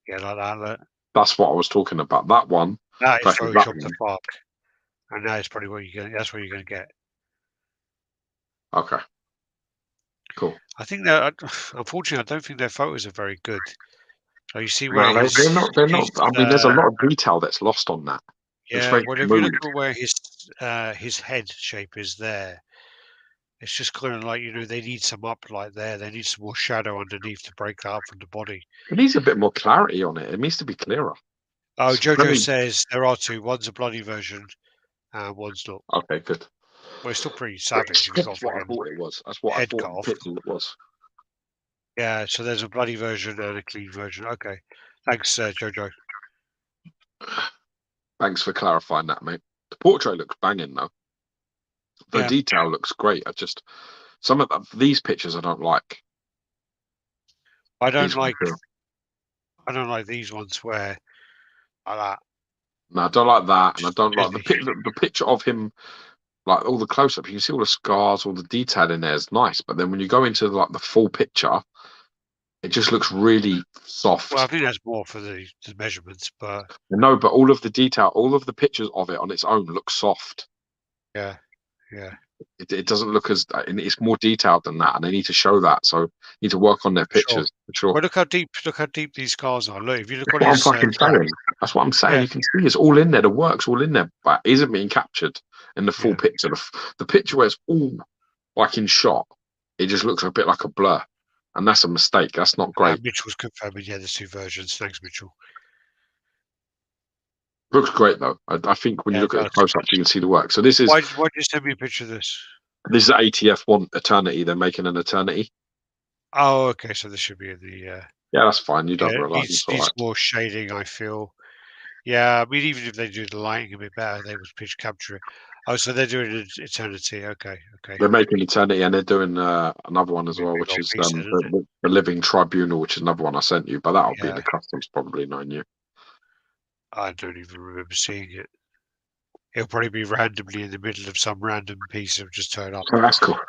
Yeah, like that. Look. That's what I was talking about. That one That is versus that Photoshop to one. fuck. And that is probably what you're gonna. That's what you're gonna get. Okay. Cool. I think that unfortunately, I don't think their photos are very good. So you see where No, they're his not. They're his not. I mean, there's a lot of detail that's lost on that. It's yeah. very Well, if you look smooth. at where his head shape is there, it's just kind of like they need some uplight there. They need some more shadow underneath to break that up from the body. It needs a bit more clarity on it. It needs to be clearer. Oh, It's Jojo very says there are two. One's a bloody version, and one's not. okay. Good. Well, it's still pretty savage if he's got That's what I fucking thought it was. That's what I head thought cut the off. picture was. Yeah, so there's a bloody version and a clean version. Okay, thanks, Jojo. Thanks for clarifying that, mate. The portrait looks banging though. The Yeah, detail looks great. Some of these pictures I don't like. I don't These ones like do. I don't like these ones where like that. No, I don't like that, and I Just don't like busy. the picture of him. Like all the close up, you can see all the scars, all the detail in there is nice. But then when you go into like the full picture, it just looks really Well, I soft. think that's more for the measurements, but No, but all of the detail, all of the pictures of it on its own look soft. yeah, yeah, It doesn't look as it's more detailed than that, and they need to show that. So need to work on their sure. pictures for sure. Well, look how deep these scars are. Look, if you look That's on what I'm his fucking top, saying. That's what I'm saying. yeah, You can see it's all in there. The work's all in there, but it isn't being captured in the full yeah, picture. The picture where it's all like in shot, it just looks a bit like a blur, and that's a mistake. That's not great. Mitchell's confirming. Yeah, there's two versions. Thanks, Mitchell. Looks great though. I think when you Yeah, it look at the does. close ups, you can see the work. So this is Why'd you send me a picture of this? this is ATF one Eternity. They're making an Eternity. Oh, okay, so this should be in the Yeah, that's fine. You don't yeah, realize it's all needs right. more shading, I feel. Yeah, I mean, even if they do the lighting a bit better, they would pitch capture it. Oh, so they're doing it Eternity. Okay, okay. They're making Eternity, and they're doing another one as Be a well, big which old is piece then, isn't it? the Living Tribunal, which is another one I sent you. But that'll be in Yeah, the customs probably, knowing you. I don't even remember seeing it. It'll probably be randomly in the middle of some random piece of just turn up. So that's cool.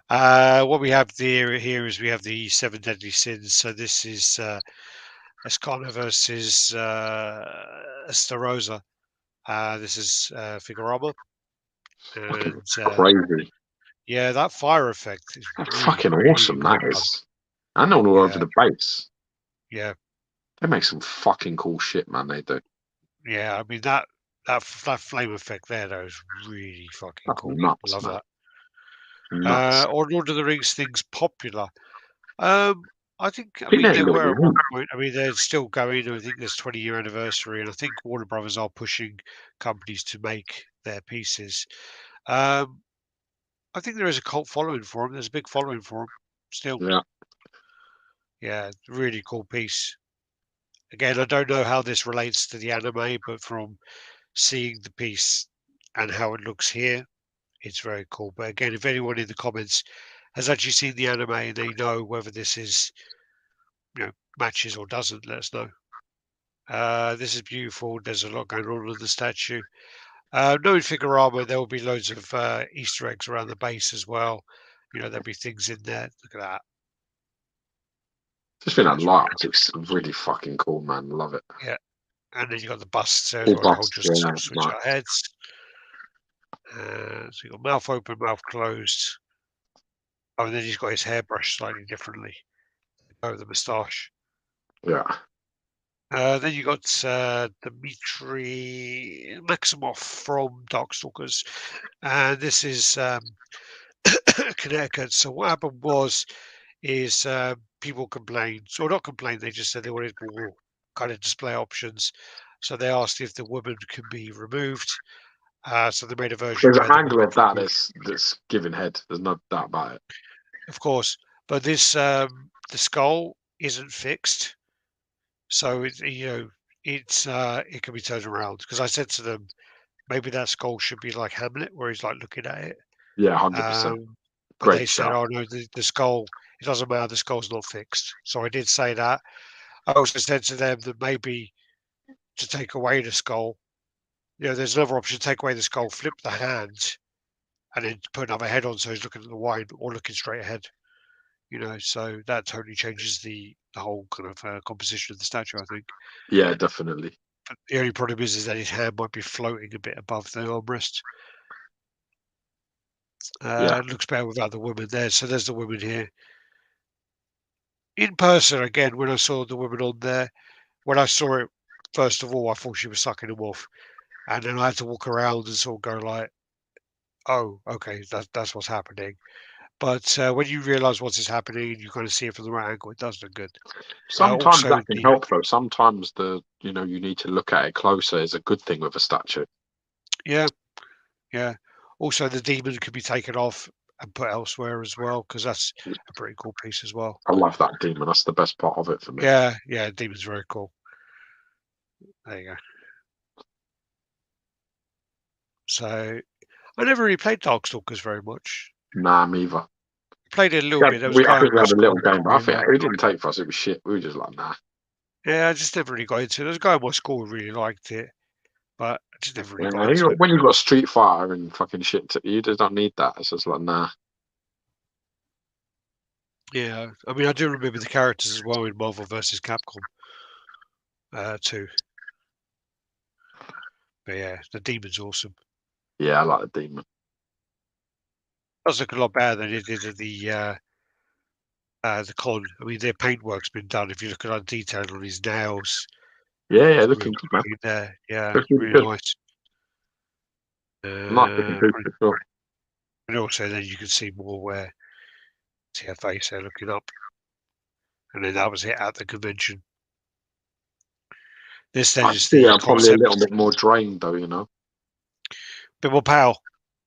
What we have here is we have the seven deadly sins. So this is Escana versus Estarosa. This is Figueroa, Fucking and crazy. yeah, that fire effect is That's really, fucking really awesome. well That done. is. And all over Yeah, the base. yeah, They make some fucking cool shit, man. They do. yeah. I mean that flame effect there, though, is really fucking That's cool. nuts, Love man. that. Nuts. Or Lord of the Rings things popular. Um, I think. I I think mean, they're a there little were bit at one rude. point. I mean, they're still going. I think there's 20-year anniversary, and I think Warner Brothers are pushing companies to make their pieces. Um, I think there is a cult following for them. There's a big following for them still. Yeah. Yeah, really cool piece. Again, I don't know how this relates to the anime, but from seeing the piece and how it looks here, it's very cool. But again, if anyone in the comments has actually seen the anime and they know whether this is, matches or doesn't, let us know. This is beautiful. There's a lot going on with the statue. Knowing Figurama, there will be loads of Easter eggs around the base as well. There'll be things in there. Look at that. Just think that That's really light. It's really fucking cool, man. Love it. yeah. And then you got the busts there as All well to hold busts. your Yeah, switch nice. out heads. So you got mouth open, mouth closed. Oh, and then he's got his hair brushed slightly differently. Oh, the moustache. Yeah. Then you got Dmitry Maximov from Darkstalkers, and this is Connecticut. So what happened is people complained, or not complained, they just said they wanted more kind of display options. So they asked if the woman could be removed. So they made a version There's an where the angle woman of can that be, that's giving head. There's no doubt about it. of course, but this the skull isn't fixed, so it can be turned around. Because I said to them, maybe that skull should be like Hamlet, where he's like looking at it. Yeah, 100%. Um, but they Great said, shot. oh no, the skull, it doesn't matter, the skull's not fixed. So I did say that. I also said to them that maybe to take away the skull, there's another option: take away the skull, flip the hand, and then put another head on, so he's looking at the wine or looking straight ahead. So that totally changes the whole kind of composition of the statue, I think. Yeah, definitely. But the only problem is that his hand might be floating a bit above the armrest. Yeah. It looks better without the woman there. So there's the woman here. In person, again, when I saw the woman on there, when I saw it, first of all, I thought she was sucking him off. And then I had to walk around and sort of go like, oh, okay, that's what's happening. But when you realise what is happening and you kind of see it from the right angle, it does look good. Sometimes Also, that can help though. Sometimes you need to look at it closer is a good thing with a statue. yeah, yeah. Also, the demon could be taken off and put elsewhere as well, because that's a pretty cool piece as well. I love that demon. That's the best part of it for me. Yeah, yeah, demon's very cool. There you go. So I never really played Darkstalkers very much. Nah, me either. Played it a little Yeah, bit. There was a I guy on think we my had a little school game, who but I really think liked it it. didn't take for us. It was shit. We were just like, nah. Yeah, I just never really got into it. There was a guy on my school who really liked it, but I just never really Yeah, got into it. when you've got Street Fighter and fucking shit, you just don't need that. It's just like, nah. Yeah, I mean, I do remember the characters as well in Marvel versus Capcom 2. But yeah, the demon's awesome. Yeah, I like the demon. Does look a lot better than it did at the con. I mean, their paintwork's been done. If you look at the detail on his nails, Yeah, it's looking really good, man. clean there. Yeah, Looks really really good. nice. Nice looking Uh, piece for sure. and also then you can see more where see her face there looking up, and then that was it at the convention. This then I is see the I'm probably a concept, little bit more drained though. bit more power,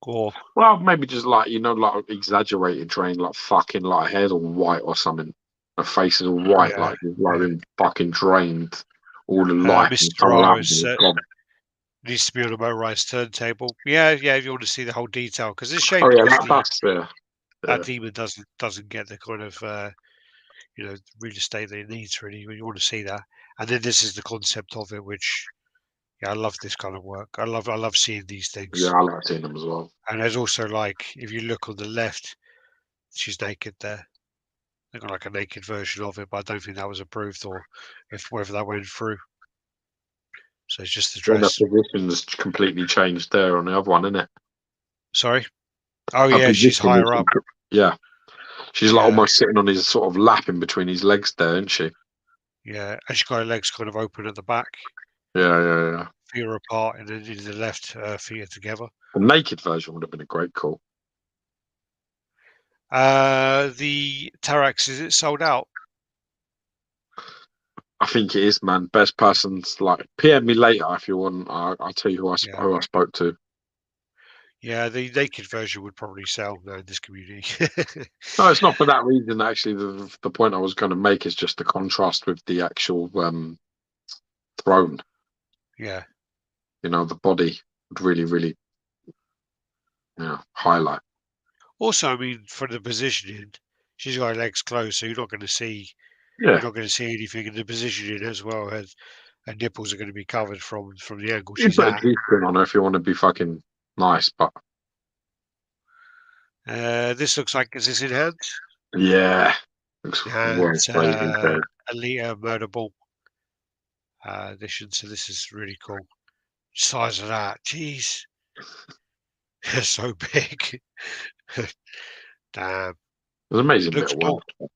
or Well, maybe just like like exaggerated drain, like fucking like hair's all white or something. Her face is all white, yeah, like it's like yeah. been fucking drained. All the life and Mr. come R around is and it's gone. needs to be on a motorized turntable. Yeah, yeah. If you want to see the whole detail, because it's a shame Oh yeah, obviously that's yeah, that yeah. demon doesn't get the kind of real estate that it needs really when you want to see that. And then this is the concept of it, which yeah, I love this kind of work. I love seeing these Yeah, things. I like seeing them as well. And there's also like if you look on the left, she's naked there. They've got like a naked version of it, but I don't think that was approved or if whether that went through. So it's just the Then the dress. position's completely changed there on the other one, isn't it? Sorry. Oh Her yeah, she's position is, higher up. yeah. She's like Yeah, almost sitting on his sort of lap in between his legs there, isn't she? yeah. And she's got her legs kind of open at the back, Yeah. feet are apart, and then in the left, feet are together. The naked version would have been a great call. The Tarax, is it sold out? I think it is, man. Best person's like PM me later if you want. I'll tell you Yeah. who I spoke to. Yeah, the naked version would probably sell now in this community. No, it's not for that reason. Actually, the point I was going to make is just the contrast with the actual throne. Yeah. The body would really, highlight. Also, I mean, for the positioning, she's got her legs closed, so you're not going to see Yeah, anything in the positioning as well. Her nipples are going to be covered from the angle you she's put a at. G-string on her if you want to be fucking nice, but This looks like is this in hand? yeah, looks And well phrasing there. Alita Murder Ball edition. So this is really cool. Size of that, jeez, it's so big. Damn. an amazing bit Looks of cool. work.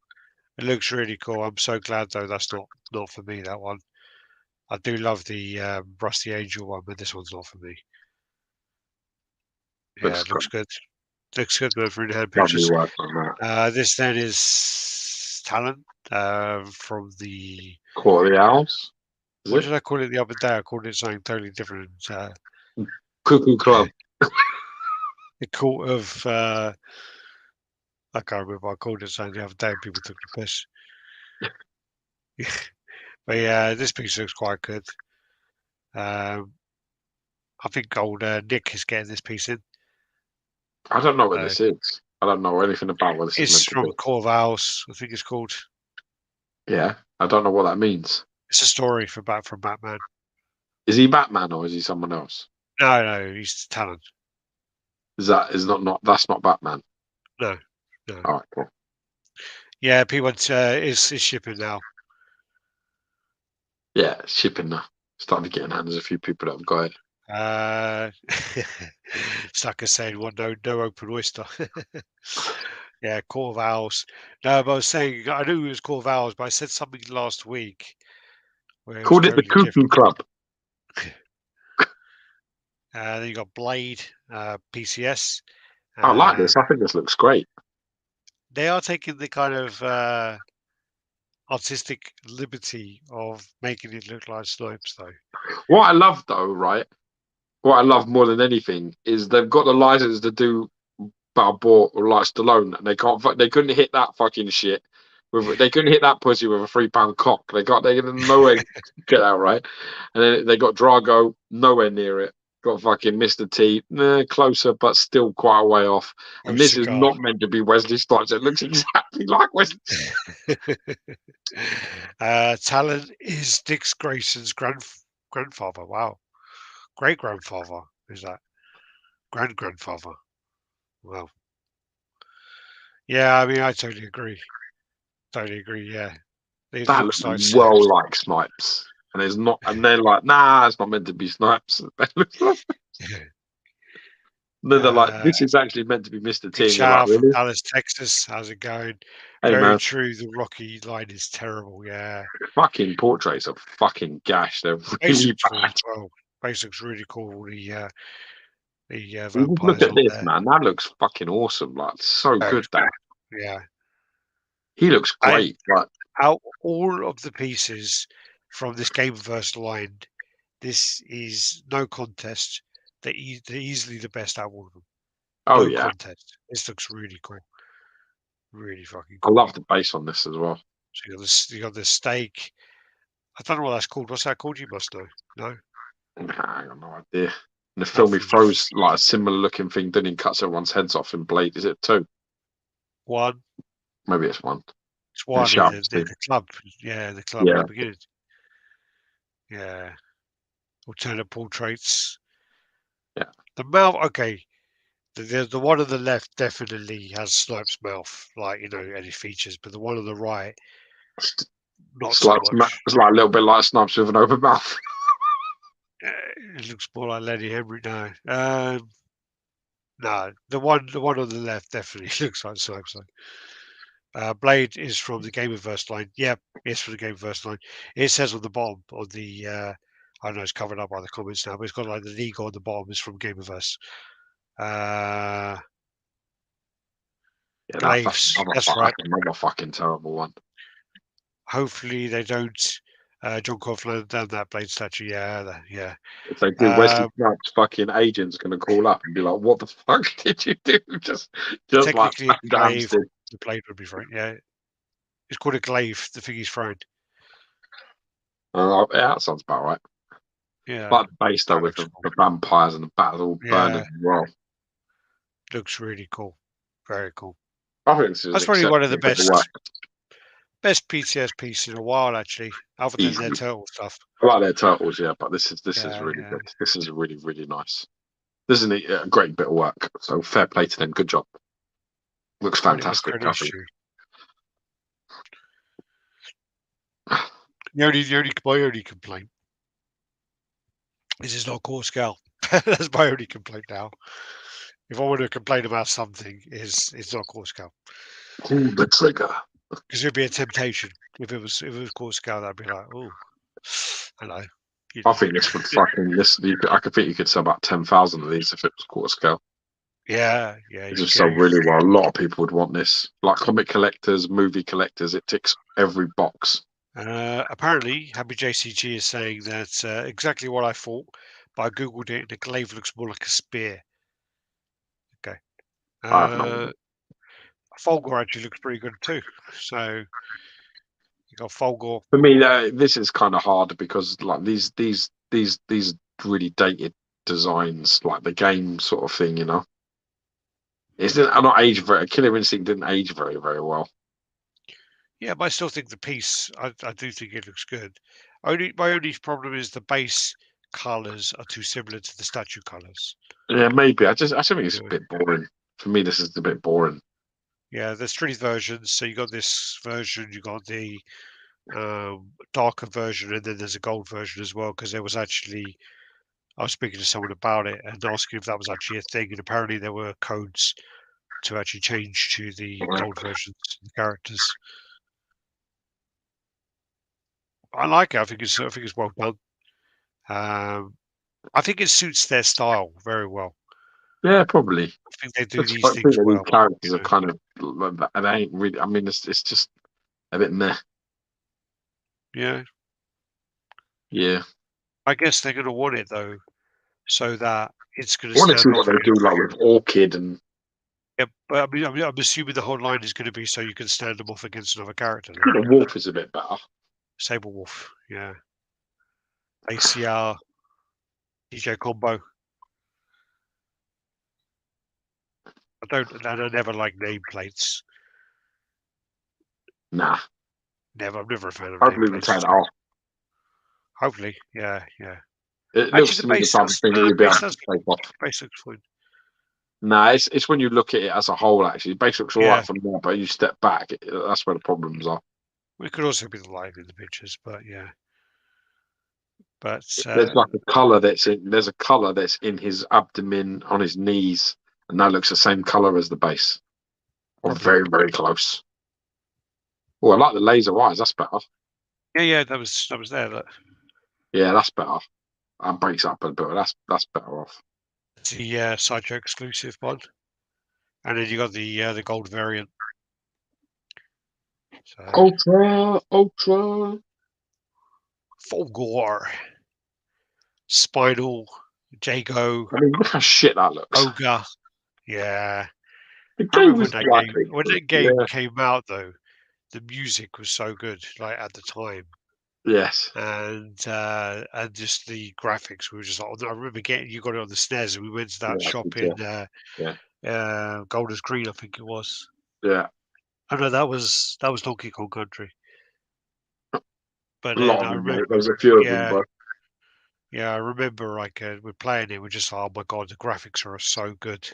It looks really cool. I'm so glad though that's not for me, that one. I do love the Rusty Angel one, but this one's not for me. Yeah, Looks it looks good. Looks good going through the head lovely pictures. work on that. This then is Talon from the. Court of the Owls, is What it? did I call it the other day? I called it something totally different. Cuckoo Club. The Court of. I can't remember. I called it something the other day and people took the piss. But yeah, this piece looks quite good. Um, I think old Nick is getting this piece in. I don't know what Uh, this is. I don't know anything about what this is it's meant to be. from Court of Owls, I think it's called. Yeah, I don't know what that means. It's a story from Batman. Is he Batman or is he someone else? No, he's Talon. Is not that's not Batman. No, no. All right, cool. Yeah, P1 is shipping now. Yeah, shipping now. Starting to get in hand. There's a few people that have got it. Sucker saying, "What? No open oyster." Yeah, Court of Owls. No, but I was saying I knew it was Court of Owls, but I said something last week where it was Called it the totally Cuckoo different. Club. Then you got Blade, PCS. I like this. I think this looks great. They are taking the kind of artistic liberty of making it look like Snipes, though. What I love though, right? What I love more than anything is they've got the license to do Balboa or like Stallone, and they couldn't hit that fucking shit. They couldn't hit that pussy with a £3 cock. They didn't nowhere get out right, and then they got Drago nowhere near it. Got fucking Mr. T closer, but still quite a way off. Oh, And this is cigar. not meant to be Wesley Snipes. It looks exactly like Wesley. Talon is Dick Grayson's grandfather. Wow. Great grandfather. Is that? Grandfather. Wow. Yeah, I mean, I totally agree. Totally agree. Yeah. It That looks looks like well Snipes. like Snipes. And it's not, and they're like, nah, it's not meant to be Snipes. Then they're like, Uh, this is actually meant to be Mr. Big T. And you're shout like, out from really? Dallas, Texas. How's it going? Hey, Very man, true. The Rocky line is terrible. Yeah. fucking portraits are fucking gash. They're Base really looks cool bad. as well. Base looks really cool. The You just look vampires at on this, there. man. That looks fucking awesome. Like, so Very good. That cool. Yeah. he looks And great. Like, out all of the pieces from this Gameverse line, this is no contest. They're easily the best out of all of them. oh No yeah, contest. This looks really cool. Really fucking I cool. love the base on this as well. So you got this steak. I don't know what that's called. What's that called? You must know. No? Nah, I got no idea. In the That film, he from the throws like a similar looking thing, then he cuts everyone's heads off in Blade. Is it two? one. Maybe it's one. It's In the one in shower the scene. club. Yeah, the club at Yeah, the beginning. Yeah. Alternate portraits. yeah. The mouth, okay. The one on the left definitely has Snipes' mouth, like, any features, but the one on the right, not so much. It's like a little bit like Snipes with an open mouth. It looks more like Lenny Henry now. No, the one on the left definitely looks like Snipes. Blade is from the Gameverse line. Yep, it's from the Gameverse line. It says on the bottom of the. I know it's covered up by the comments now, but it's got like the league on the bottom is from Gameverse. Uh, Yeah, Glaives, that's right. that's another fucking terrible one. Hopefully they don't. John Coughlin down that Blade statue. Yeah. If they do, Wesley Um, Snipes' fucking agent's gonna call up and be like, "What the fuck did you do?" Just like Technically, a glaive. Amstead. The blade would be right. Yeah, it's called a glaive. The thing he's thrown. Yeah, that sounds about right. Yeah, But based though that with looks cool. the vampires and the battles all burning Yeah, as well. looks really cool. Very cool. I think this is an That's probably one of the exceptional bit of work. best PTS piece in a while, actually, other than their Easily. turtle stuff. I like their turtles, yeah, but this is Yeah, really yeah. good. This is really, really nice. This is a great bit of work. So fair play to them. Good job. Looks fantastic, I Credit think. to. My only complaint is it's not core scale. That's my only complaint now. If I want to complain about something, is it's not core scale. Pull the trigger. Because it'd be a temptation. If it was quarter scale, that'd be like, oh, hello. I think this would fucking this. I could think you could sell about 10,000 of these if it was quarter scale. Yeah, It you just sell go. really well. A lot of people would want this, like comic collectors, movie collectors. It ticks every box. Apparently, Happy JCG is saying that exactly what I thought, but I googled it and the glaive looks more like a spear. Okay. I have no. Folgore actually looks pretty good too. So you got Folgore. For me, this is kind of hard because like these really dated designs, like the game sort of thing, you know. I'm not aged very. Killer Instinct didn't age very well. Yeah, but I still think the piece. I do think it looks good. My only problem is the base colours are too similar to the statue colours. Yeah, maybe. I just think it's a Yeah. bit boring. For me, this is a bit boring. Yeah, there's three versions. So you got this version, you got the darker version, and then there's a gold version as well. Because there was actually, I was speaking to someone about it and asking if that was actually a thing, and apparently there were codes to actually change to the gold versions of the characters. I like it. I think it's well done. I think it suits their style very well. Yeah, probably. I think they do Just these I think things that these well. characters You are know? kind of they ain't really. I mean, it's just a bit meh. Yeah, Yeah. I guess they're going to want it though, so that it's going to I want to see stand what off they do, against. like with Orchid and Yeah, but I'm assuming the whole line is going to be so you can stand them off against another character. I think the Wolf is a bit better. Sable Wolf, yeah. ACR, DJ combo. And I never like nameplates. Nah. Never, I'm never a fan of Hopefully we nameplates take at that all. off. Hopefully, yeah, yeah. It looks Actually, to me the type of thing that the you'd be able base to does take off. base looks fine. Nah, it's when you look at it as a whole. Actually, base looks all right Yeah, from there, but you step back, that's where the problems are. it could also be the light in the pictures, but yeah. But There's like a color that's in. There's a color that's in his abdomen on his knees, and that looks the same color as the base, or probably, very close. Oh, I like the laser eyes. That's better. yeah, that was there. Look. Yeah, that's better. That breaks up a bit. That's better off. It's the Sideshow exclusive one, and then you got the gold variant. So Ultra. Fulgore, Spinal, Jago, I mean, look how shit that looks. Ogre. Yeah, The I game remember was graphic, when but that game yeah, came out though. The music was so good, like at the time, yes, and just the graphics were just. I remember getting you got it on the SNES, and we went to that yeah, shop yeah, in yeah, Golders Green, I think it was. yeah. Oh no, that was Donkey Kong Country. But A lot then of I them, remember, mate. There was a few of them, yeah, but yeah, I remember like we're playing it, we're just like, oh my god, the graphics are so good.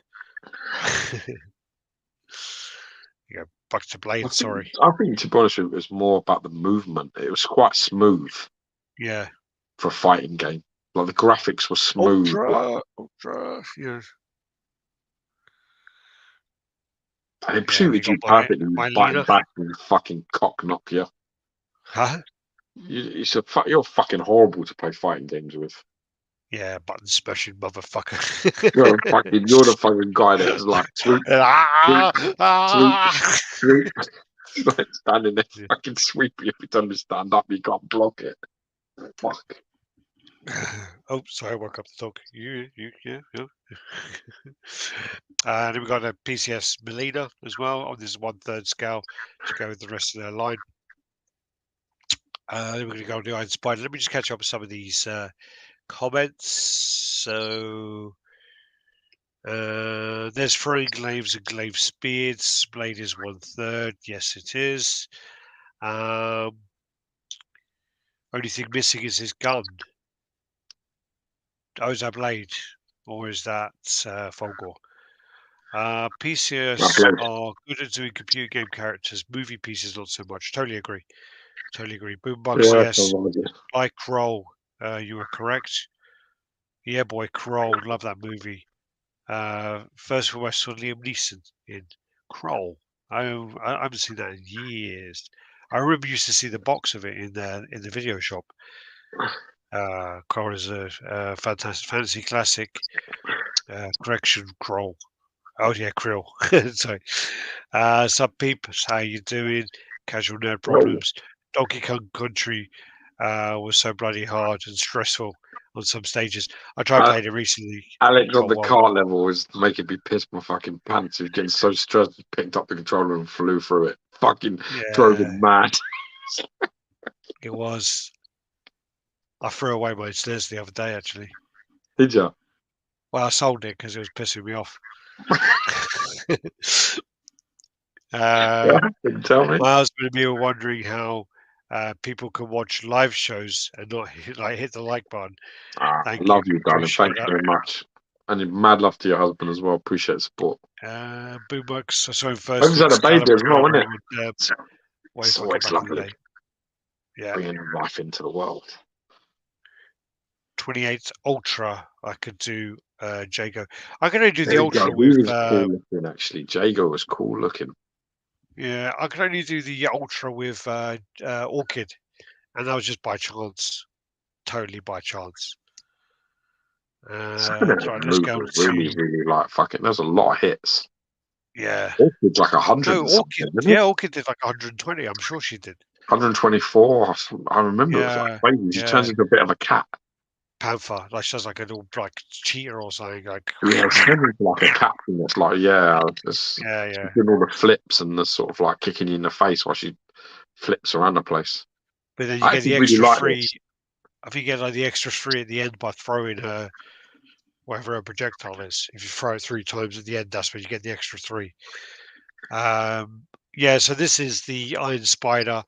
Yeah, back to I Blade. think Sorry. I think to be honest with you, it was more about the movement. It was quite smooth Yeah, for a fighting game. Like the graphics were smooth. Like Ultra. Yeah, and it yeah. We suited got you perfectly. You my fighting leader. back and you fucking cock knock you. Huh? You're fucking horrible to play fighting games with. Yeah, button smashing motherfucker. You're the fucking guy that's like swoop, swoop, Ah, swoop, ah. swoop. Like standing there fucking sweeping every time you stand up, you can't block it. Fuck. Oh, sorry, I woke up the dog. Yeah, yeah. Then we got a PCS Melina as well on this 1/3 scale to go with the rest of their line. Then we're going to go on the Iron Spider. Let me just catch up with some of these comments. So there's throwing glaives and glaive spears. Blade is 1/3. Yes, it is. Only thing missing is his gun. Oh, is that Blade? Or is that Folgore? PCS are good at doing computer game characters. Movie pieces, not so much. Totally agree. Totally agree. Boombox, Yeah, yes. Like Kroll, you were correct. Yeah, boy, Kroll. Love that movie. First of all, I saw Liam Neeson in Kroll. I haven't seen that in years. I remember used to see the box of it in the video shop. Cor is a fantastic fantasy classic. Correction, Kroll. Oh yeah, Krill. Sorry. Sup peeps, how you doing? Casual nerd Whoa. problems. Donkey Kong Country was so bloody hard and stressful on some stages. I tried Uh, playing it recently. Alex on Got the one. car level was making me piss my fucking pants. He was getting so stressed, he picked up the controller and flew through it. Fucking drove Yeah, him mad. it was. I threw away my SNES the other day actually. Did you? Well, I sold it because it was pissing me off. Yeah, uh, didn't tell me. my husband and me were wondering how people can watch live shows and not hit the like button. Thank you, Love you, darling. appreciate Thank you that. very much. And mad love to your husband as well. Appreciate the support. Boombox, I saw him I first just in had a baby as well, Excalibur isn't it? way It's fucking always back in the lovely day. Yeah, bringing life into the world. 28 Ultra. I could do Jago. I can only do There the you go. Ultra He with was cool looking, actually. Jago was cool looking. yeah. I can only do the Ultra with Orchid, and that was just by chance, totally by chance. Some of them Right, let's moves go on was really, to really like fucking. There's a lot of hits. yeah. It's like 100 No, and something, Orchid. isn't it? Yeah, Orchid did like 120. I'm sure she did. 124. I remember it was like Yeah, crazy. She yeah. turns into a bit of a cat. Panther, like she does like a little like cheetah or something. Like Yeah, she turns into like a cat thing that's like, yeah, yeah, she's yeah. doing all the flips and the sort of like kicking you in the face while she flips around the place. But then you I get actually the really extra like free. this. I think you get like the extra free at the end by throwing her whatever her projectile is. If you throw it 3 times at the end, that's when you get the extra 3. Yeah, so this is the Iron Spider.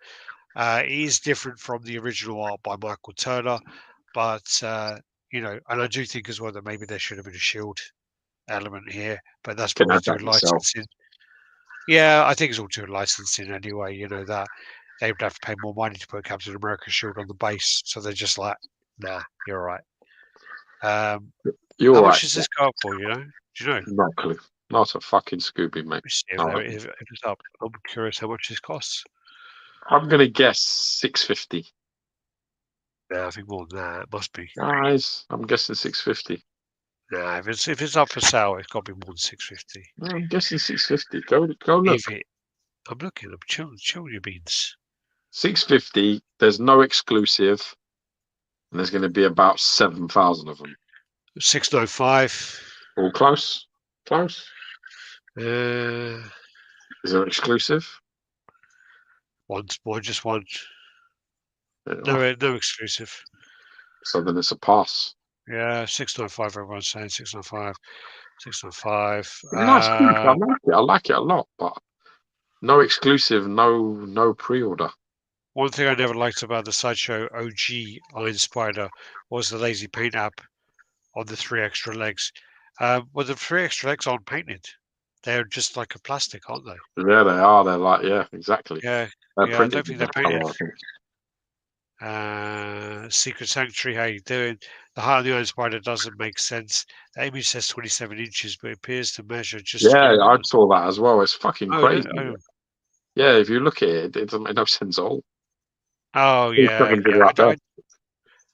It is different from the original art by Michael Turner, but and I do think as well that maybe there should have been a shield element here, but that's Can probably add to do that with yourself. licensing. Yeah, I think it's all to do with licensing anyway. That they would have to pay more money to put Captain America shield on the base, so they're just like, nah, you're right. Um, You're how all right. much does this go up for? Do you know? No clue. Not a fucking Scooby, mate. Let's see No, if it's up. I'm curious how much this costs. I'm gonna guess 650. Yeah, I think more than that. It must be. Guys, I'm guessing 650. Nah, if it's up for sale, it's got to be more than 650. No, I'm guessing 650. Go If look. it, I'm looking. I'm chilling your beans. 650. There's no exclusive, and there's going to be about 7,000 of them. 695. All close. Close. Uh, Is there exclusive? one, just one. Yeah. No exclusive. So then it's a pass. Yeah, 695. Everyone's saying 695. 695. Nice piece. I like it. I like it a lot, but no exclusive, no pre-order. One thing I never liked about the Sideshow OG Iron Spider was the lazy paint app on the 3 extra legs. Well, the 3 extra legs aren't painted. They're just like a plastic, aren't they? Yeah, they are. They're like, yeah, exactly. Yeah, They're yeah. I printed don't think in they're that color, painted. I think. Secret Sanctuary, how you doing? The height of the Iron Spider doesn't make sense. The image says 27 inches, but it appears to measure just Yeah, I 21. saw that as well. It's fucking Oh, crazy. Yeah, if you look at it, it doesn't make no sense at all. oh All yeah, seven to yeah. right there.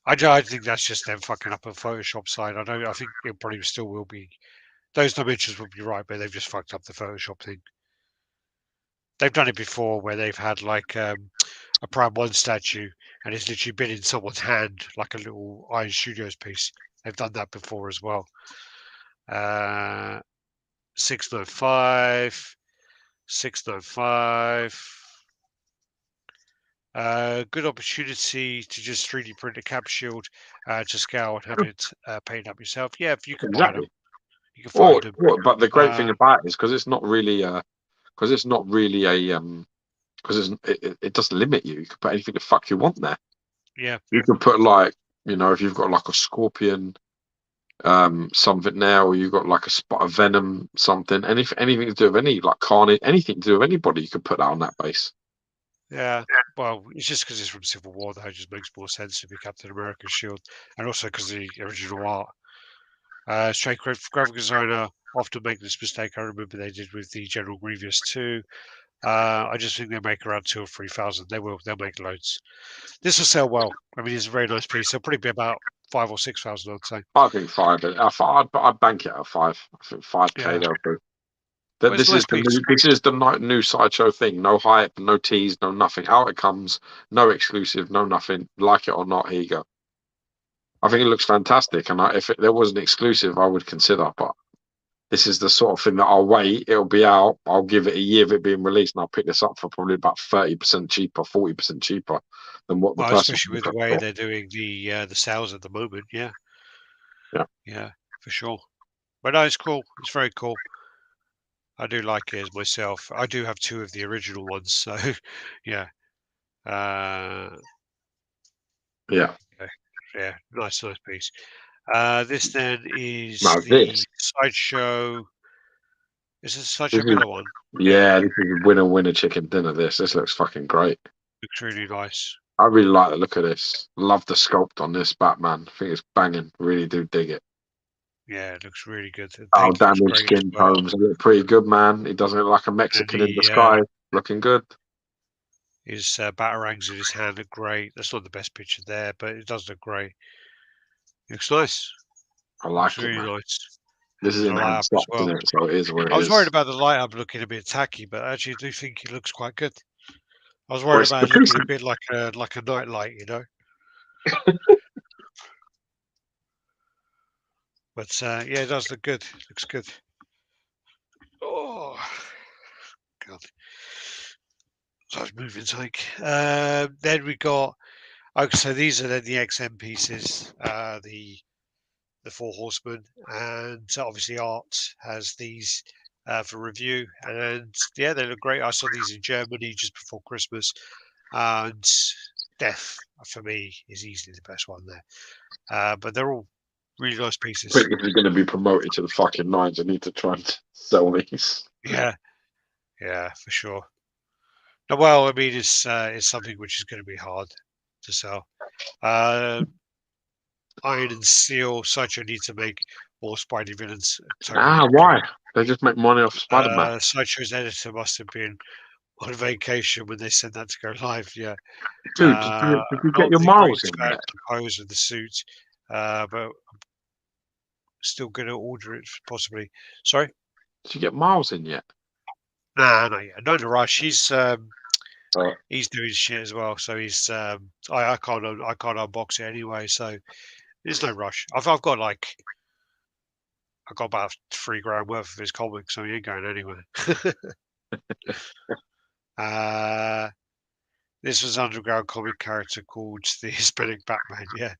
I think that's just them fucking up a Photoshop side. I think it probably still will be. Those dimensions will be right, but they've just fucked up the Photoshop thing. They've done it before where they've had like a Prime 1 statue and it's literally been in someone's hand like a little Iron Studios piece. They've done that before as well. 695, 695. Good opportunity to just 3D print a cap shield to scale and have it painted up yourself. Yeah, if you can buy them, Exactly. you can Or, find them. but the great thing Uh, about it is because it's not really a because it doesn't limit you. You can put anything the fuck you want there. yeah, You can put like, if you've got like a scorpion, something now, or you've got like a spot of venom, something, anything to do with any like carnage, anything to do with anybody, you could put that on that base. yeah. Well, it's just because it's from Civil War that it just makes more sense to be Captain America's shield, and also because the original art. Straight graphic designer often make this mistake. I remember they did with the General Grievous too. I just think they'll make around 2 or 3,000. They'll make loads. This will sell well. I mean, it's a very nice piece. It'll probably be about 5 or 6,000, I'd say. I think five. I'd bank it at five. I think 5K. Yeah, They'll do. well, it's a nice piece. This is the new sideshow thing. No hype, no tease, no nothing. Out it comes. No exclusive, no nothing. Like it or not, here you go. I think it looks fantastic, and if there was an exclusive, I would consider. But this is the sort of thing that I'll wait. It'll be out. I'll give it a year of it being released, and I'll pick this up for probably about 30% cheaper, 40% cheaper than what the Well, person especially with the would way have. they're doing the sales at the moment. Yeah, Yeah. yeah, for sure. But no, it's cool. It's very cool. I do like it as myself. I do have 2 of the original ones, so yeah. Uh, Yeah. yeah, yeah, nice piece. This then is Now the this, sideshow. Is this a this sideshow is Miller one? Yeah, yeah, this is winner chicken dinner. This looks fucking great. looks really nice. I really like the look of this. Love the sculpt on this Batman. I think it's banging. Really do dig it. Yeah, it looks really good. The Oh, paint looks damaged great as skin well. tones. They look pretty good, man. He doesn't look like a And Mexican in the disguise. Looking good. his batarangs in his hand look great. That's not the best picture there, but it does look great. It looks nice. I Looks like it, really man. nice. This And is there's a light up enhanced as up, well. isn't it? So it is what I it was worried is. about the light up looking a bit tacky, but actually I do think it looks quite good. I was Well, worried it's about the it looking piece. a bit like a night light, you know. But yeah, it does look good. Looks good. Oh God, so it's moving take. Then we got. Okay, so these are then the XM pieces. The Four Horsemen, and obviously Art has these for review, and yeah, they look great. I saw these in Germany just before Christmas, and Death for me is easily the best one there. But they're all really nice I pieces. think if you're going to be promoted to the fucking nines, I need to try and sell these. Yeah, yeah, for sure. Now, well, I mean, it's something which is going to be hard to sell. Uh, Iron and Steel, Sideshow need to make more Spidey villains. Totally agree. Why? They just make money off Spider Man. Sideshow's editor must have been on vacation when they sent that to go live. Yeah, Dude, did you get not your the miles greatest in fan of yet? the pose of the suit, but still going to order it possibly. Sorry, Did you get miles in yet? nah, not yet. Not in a rush. Uh, He's doing shit as well, so he's I can't unbox it anyway. So there's no rush. I've got I got about 3 grand worth of his comics, so he ain't going anywhere. uh, this was underground comic character called the Hispanic Batman. Yeah.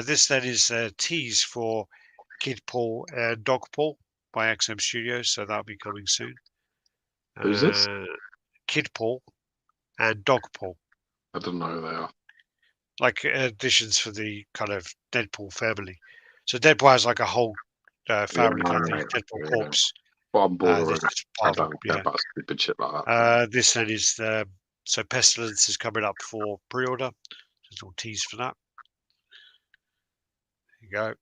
This then is a tease for Kid Paul and Dog Paul by XM Studios, so that'll be coming soon. who's this? Kid Paul and Dog Paul, I don't know who they are. like additions for the kind of Deadpool family. So Deadpool has like a whole Yeah, family called the Deadpool yeah. Corps. But I'm bored This already. is I part of them. don't care Yeah. about stupid shit like that. This then is so Pestilence is coming up for pre-order. There's a little tease for that. There you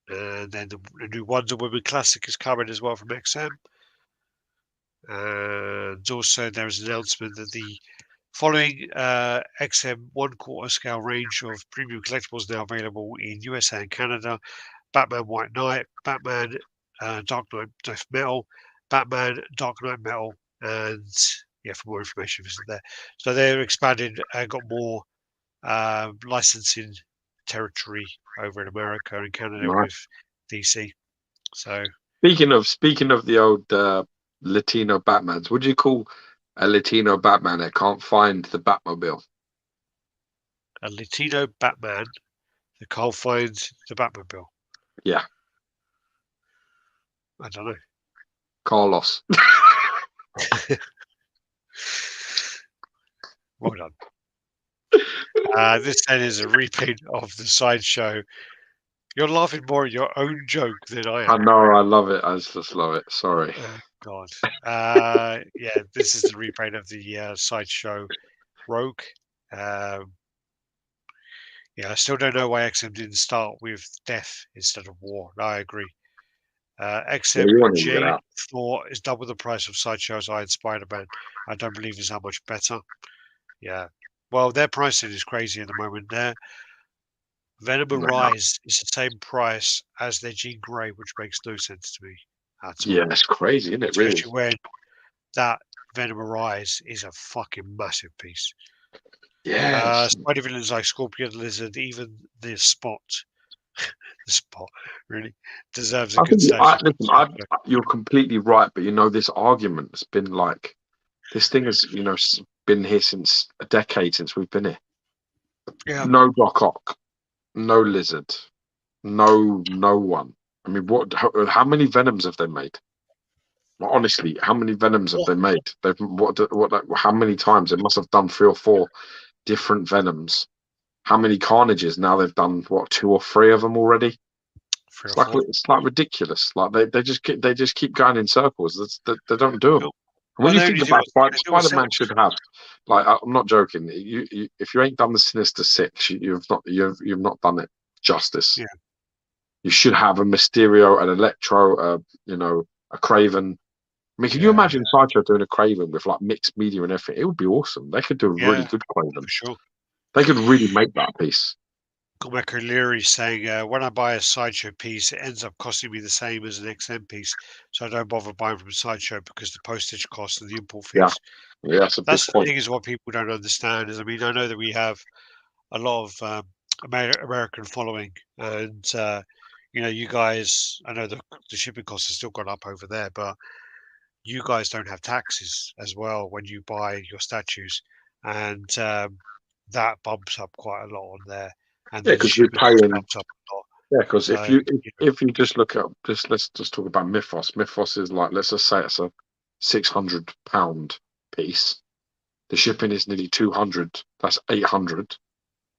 go. And then the new Wonder Woman classic is coming as well from XM. And also there is an announcement that the following XM 1/4 scale range of premium collectibles now available in USA and Canada: Batman White Knight, Batman Dark Knight Death Metal, Batman Dark Knight Metal, and yeah, for more information, visit there. So they're expanded and got more licensing territory over in America and Canada Nice. with DC. So Speaking of the old Latino Batmans, would you call a Latino Batman that can't find the Batmobile? a Latino Batman that can't find the Batmobile. Yeah, I don't know. Carlos. Well done. This then is a repeat of the sideshow. You're laughing more at your own joke than I I am. know, I love it. I just love it. Sorry. Oh, God. Yeah, this is the repaint of the sideshow Rogue. Um, yeah, I still don't know why XM didn't start with death instead of war. I agree. Yeah, you won't even get XMG out. Thor is double the price of Sideshow's Iron Spider-Man. I don't believe it's that much better. Yeah. Well, their pricing is crazy at the moment. Their Venom No. Arise is the same price as their Jean Grey, which makes no sense to me at all. Yeah, it's crazy, isn't it? Really? Especially when that Venom Arise is a fucking massive piece. Yes. Spider villains like Scorpion, Lizard, even the Spot really deserves a I good think statue. listen. You're completely right, but this argument has been like this thing has been here since a decade since we've been here. Yeah, No Doc Ock, no Lizard, no one. I mean, how many Venoms have they made? Well, honestly, how many Venoms have they made? How many times? They must have done 3 or 4 different Venoms. How many Carnages? Now they've done what, 2 or 3 of them already? 3 or 4. It's like ridiculous. Like they just keep going in circles. They don't do them. Cool. And when Well, you they think only do about what they do Spider Man, themselves. should have, like, I'm not joking. If you ain't done the Sinister Six, you've not done it justice. Yeah, You should have a Mysterio, an Electro, a Craven. I mean, can you yeah, imagine Sideshow doing a Craven with like mixed media and everything? It would be awesome. They could do a really yeah, good Craven. for sure. They could really make that piece. Cormac O'Leary saying, when I buy a Sideshow piece, it ends up costing me the same as an XM piece, so I don't bother buying from Sideshow because the postage costs and the import Yeah, fees. yeah, that's a big That's the point. thing is what people don't understand is, I mean, I know that we have a lot of American following, and you guys, I know the shipping costs have still gone up over there, but you guys don't have taxes as well when you buy your statues, and that bumps up quite a lot on there, and Yeah, then the because we're shipping cost paying. bumps up a lot. Yeah, because So if you just look at just let's just talk about Mythos. Mythos is like, let's just say it's a £600 piece. The shipping is nearly 200. That's 800,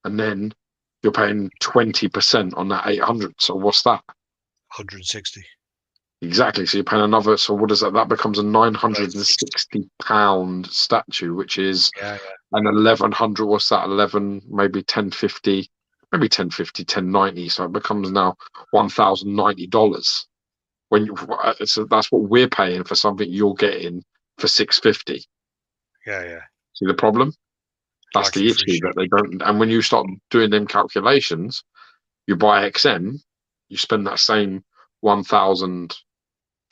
and then you're paying 20% on that 800. So what's that? 160. Exactly. So you're paying another. So what is that? That becomes a nine hundred and That's, sixty pound statue, which is yeah, an 1100. What's that? 11, maybe 1050, maybe 1050, 1090. So it becomes now $1,090. When so that's what we're paying for something you're getting for 650. yeah. See the problem? That's Likely the free issue, that shipping. they don't. And when you start doing them calculations, you buy XM, you spend that same 1,000,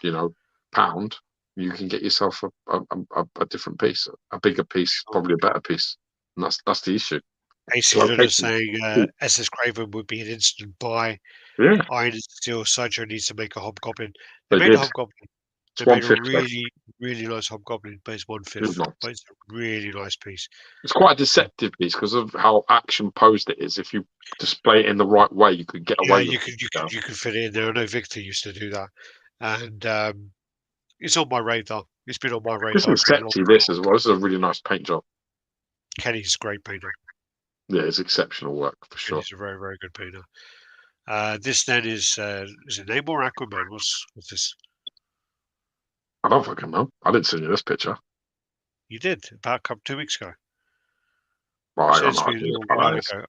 you know, pound, you can get yourself a different piece, a bigger piece, Sure. probably a better piece. And that's the issue. AC Lunar Location. saying SS Craven would be an instant buy. Yeah, Iron and Steel Sideshow needs to make a Hobgoblin. They they made a did. Hobgoblin. They It's made a 150. really, really nice Hobgoblin, but it's one It's fifth. not. But it's a really nice piece. It's quite a Uh, deceptive piece because of how action posed it is. If you display it in the right way, you could get yeah, away with you it. could you Yeah. could you could fit it in there. I know Victor used to do that, and it's on my radar. It's been on my This radar is for a long sexy. time. This as well. This is a really nice paint job. Kenny's a great painter. Yeah, it's exceptional work for sure. Kenny's a very, very good painter. This then is it Namor or Aquaman? What's this? I don't fucking know. I didn't send you this picture. You did about a couple 2 weeks ago. Well, You I said got it's no been a idea little what while that is. ago.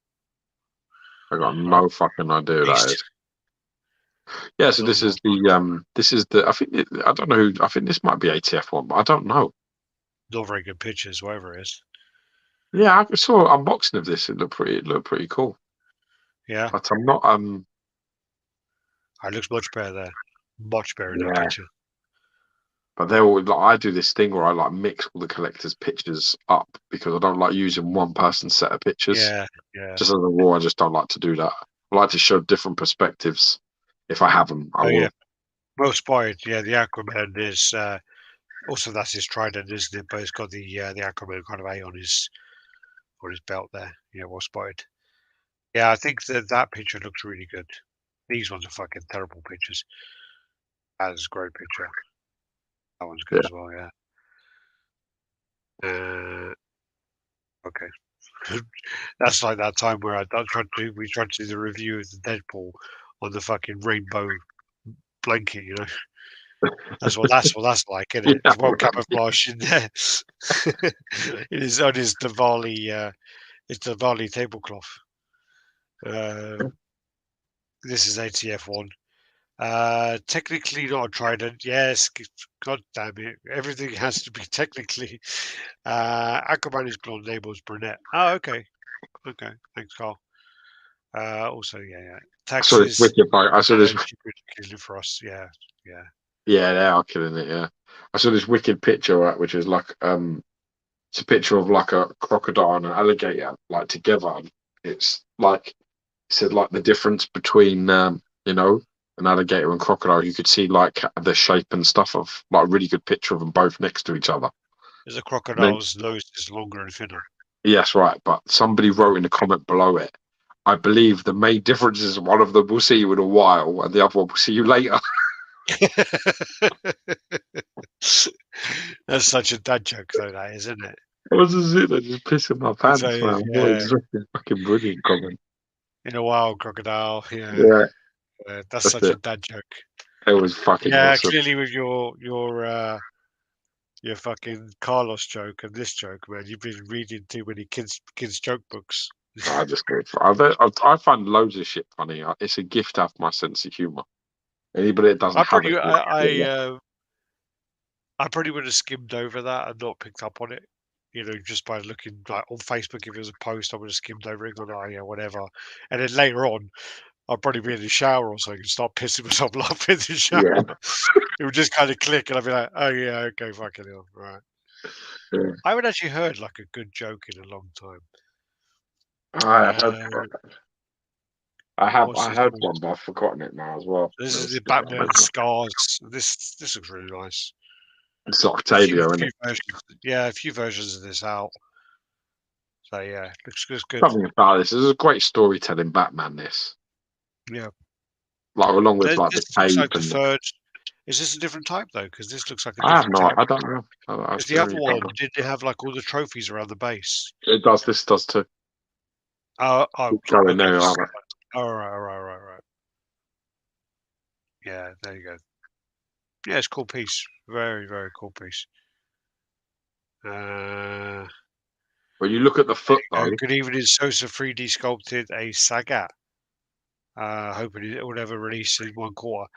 I got Right. no fucking idea who that Beast. is. Yeah, so No, this is no, the I think I don't know who, I think this might be ATF one, but I don't know. not very good pictures, whatever it is. Yeah, I saw an unboxing of this. It looked pretty cool. Yeah, But I'm not it looks much better there. Much better in that yeah. picture. But they're all like, I do this thing where I like mix all the collectors' pictures up because I don't like using one person's set of pictures. Yeah, yeah. Just as a rule, I just don't like to do that. I like to show different perspectives. If I have them, I Oh yeah, will. well spotted. Yeah, the Aquaman is also that's his trident, isn't it? But it's got the Aquaman kind of A on his belt there. Yeah, well spotted. Yeah, I think that picture looks really good. These ones are fucking terrible pictures. That is a great picture. That one's good Yeah. as well. Yeah. Okay. That's like that time where we tried to do the review of the Deadpool on the fucking rainbow blanket. That's what that's like, isn't it? Yeah. It's well camouflaged in there. It is on his his Diwali tablecloth. Uh, this is ATF one. Technically not a trident. Yes, god damn it. Everything has to be technically. Aquaman is blonde, Nable's brunette. Oh, okay. Okay. Thanks, Carl. Also, yeah. I saw this Taxes, wicked. I saw this. killing for us. Yeah. Yeah, they are killing it. Yeah, I saw this wicked picture, right, which is like it's a picture of like a crocodile and an alligator like together. And it's like it said like the difference between you know an alligator and crocodile. You could see like the shape and stuff of like a really good picture of them both next to each other. There's a And then, crocodile's nose is longer and thinner. yes, right. But somebody wrote in the comment below it. I believe the main difference is one of them will see you in a while, and the other one will see you later. That's such a dad joke, though, that isn't it? I was just sitting there just pissing my So, pants, man. What yeah, is this fucking brilliant comment? in a wild crocodile. Yeah, Yeah, that's that's such a it. dad joke. It was fucking Yeah, awesome. clearly with your fucking Carlos joke and this joke, man, you've been reading too many kids joke books. I just go. I find loads of shit funny. It's a gift to have my sense of humor. Anybody that doesn't I have it, probably yeah, I yeah, I, uh, I probably would have skimmed over that and not picked up on it. Just by looking like on Facebook, if it was a post, I would have skimmed over it and gone, oh yeah, whatever. And then later on, I'd probably be in the shower or something and start pissing myself laughing in the shower. yeah, It would just kind of click, and I'd be like, "Oh yeah, okay, fucking hell, right." yeah. I haven't actually heard like a good joke in a long time. I have, Uh, what's I this heard one? one, but I've forgotten it now as well. This is Let's the get that Batman later. Scars. This looks really nice. It's A few Octavia, isn't few it? versions, yeah, a few versions of this out. So yeah, looks good. Something about this. This is a great storytelling Batman. This, Yeah, like, along with like the this looks cape like the and third. Is this a different type though? Because this looks like a I have different no, type. I don't know. I Because the other really don't one know. didn't have like all the trophies around the base. It does. This does too. Oh, Keep going okay. there, Just aren't all right. Yeah, there you go. Yeah, it's a cool piece. Very, very cool piece. Uh, When you look at the foot, though, good evening, Sosa 3D sculpted a Sagat. Hoping it will never release in 1 quarter.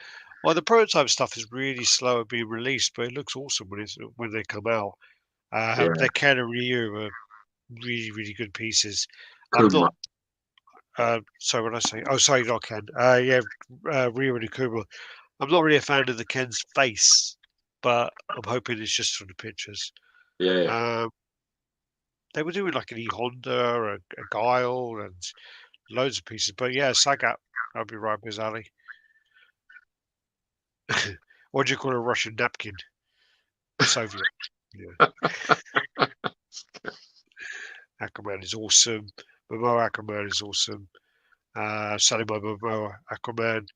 Well, the prototype stuff is really slow at being released, but it looks awesome when they come out. yeah, The Ken and Ryu are really, really good pieces. I'm Kuma. not. Sorry, what did I say? Oh, sorry, not Ken. Yeah, Ryu and Akuma. I'm not really a fan of the Ken's face, but I'm hoping it's just from the pictures. Yeah, yeah. Um, they were doing like an E Honda, a Guile, and loads of pieces. But yeah, Sagat, I'll be right up his alley. What do you call a Russian napkin? Soviet. Yeah. Aquaman is awesome. Momoa Aquaman is awesome. Salima Momoa Aquaman.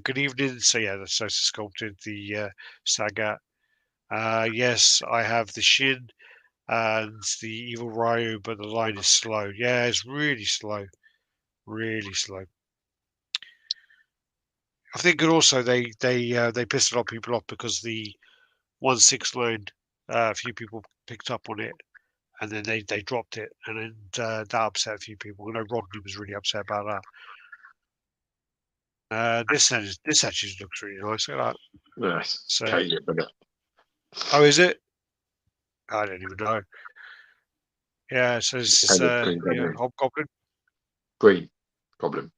Good evening. So yeah, that's so sculpted the Sagat. Yes, I have the Shin and the Evil Ryu, but the line is slow. Yeah, it's really slow. Really slow. I think and also they pissed a lot of people off because the 1/6 line, a few people picked up on it and then they dropped it, and then that upset a few people. I know Rodney was really upset about that. This actually looks really nice. Look at that. Yes, So, Caleb, isn't it? oh, is it? I don't even know. Yeah, so it's Caleb Green Goblin. Hobgoblin. Green Goblin.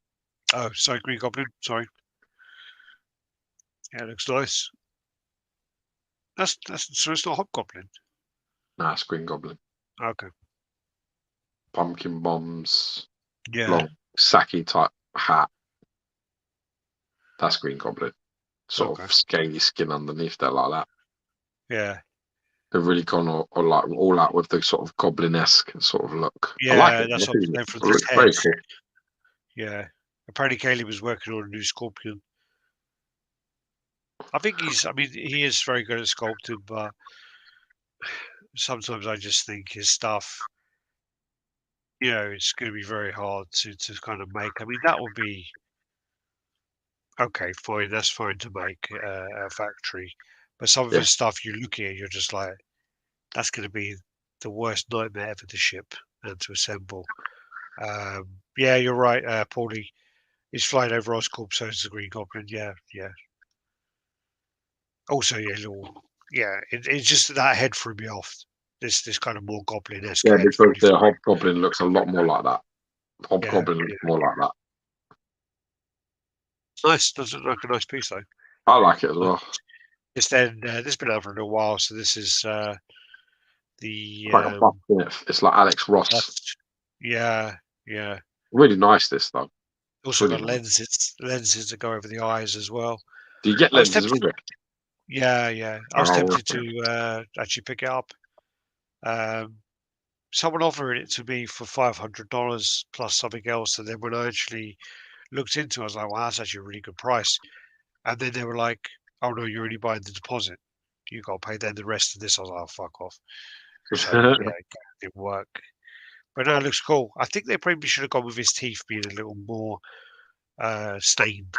Oh, sorry, Green Goblin. Sorry. Yeah, it looks nice. That's so it's not Hobgoblin. Nah, it's Green Goblin. Okay. Pumpkin bombs, Yeah. long Saki type hat. That's Green Goblin. Sort Okay. of scaly skin underneath there like that. Yeah. They've really gone or like all out with the sort of goblin-esque sort of look. I like Yeah, it. I that's what think I'm it saying from this looks head. very cool. Yeah. Apparently, Kaylee was working on a new Scorpion. I mean, he is very good at sculpting, but sometimes I just think his stuff, it's going to be very hard to kind of make. I mean, that would be okay, fine. That's fine to make a factory, but some of Yeah, his stuff you look at, you're just like, that's going to be the worst nightmare ever to ship and to assemble. Yeah, you're right, Paulie. He's flying over Oscorp, so it's the Green Goblin. Yeah, yeah. Also, yeah, it's just that head threw me off. This kind of more goblin-esque Yeah, head. because the Hobgoblin looks a lot more like that. Hobgoblin Yeah. looks more like that. Nice. Doesn't look like a nice piece though. I like it as well. This has been out for a little while, so this is the It's like a buff, isn't it? It's like Alex Ross. Yeah, yeah. Really nice, this though. Also Really got nice. lenses that go over the eyes as well. Do you get I was lenses tempted. with it? Yeah, yeah. I was Oh, tempted to actually pick it up. Someone offered it to me for $500 plus something else, and then when I actually looked into it, I was like, "Well, that's actually a really good price." And then they were like, "Oh no, you're only buying the deposit. You got to pay then the rest of this." I was like, "Oh, fuck off." So yeah, it didn't work. But no, it looks cool. I think they probably should have gone with his teeth being a little more stained.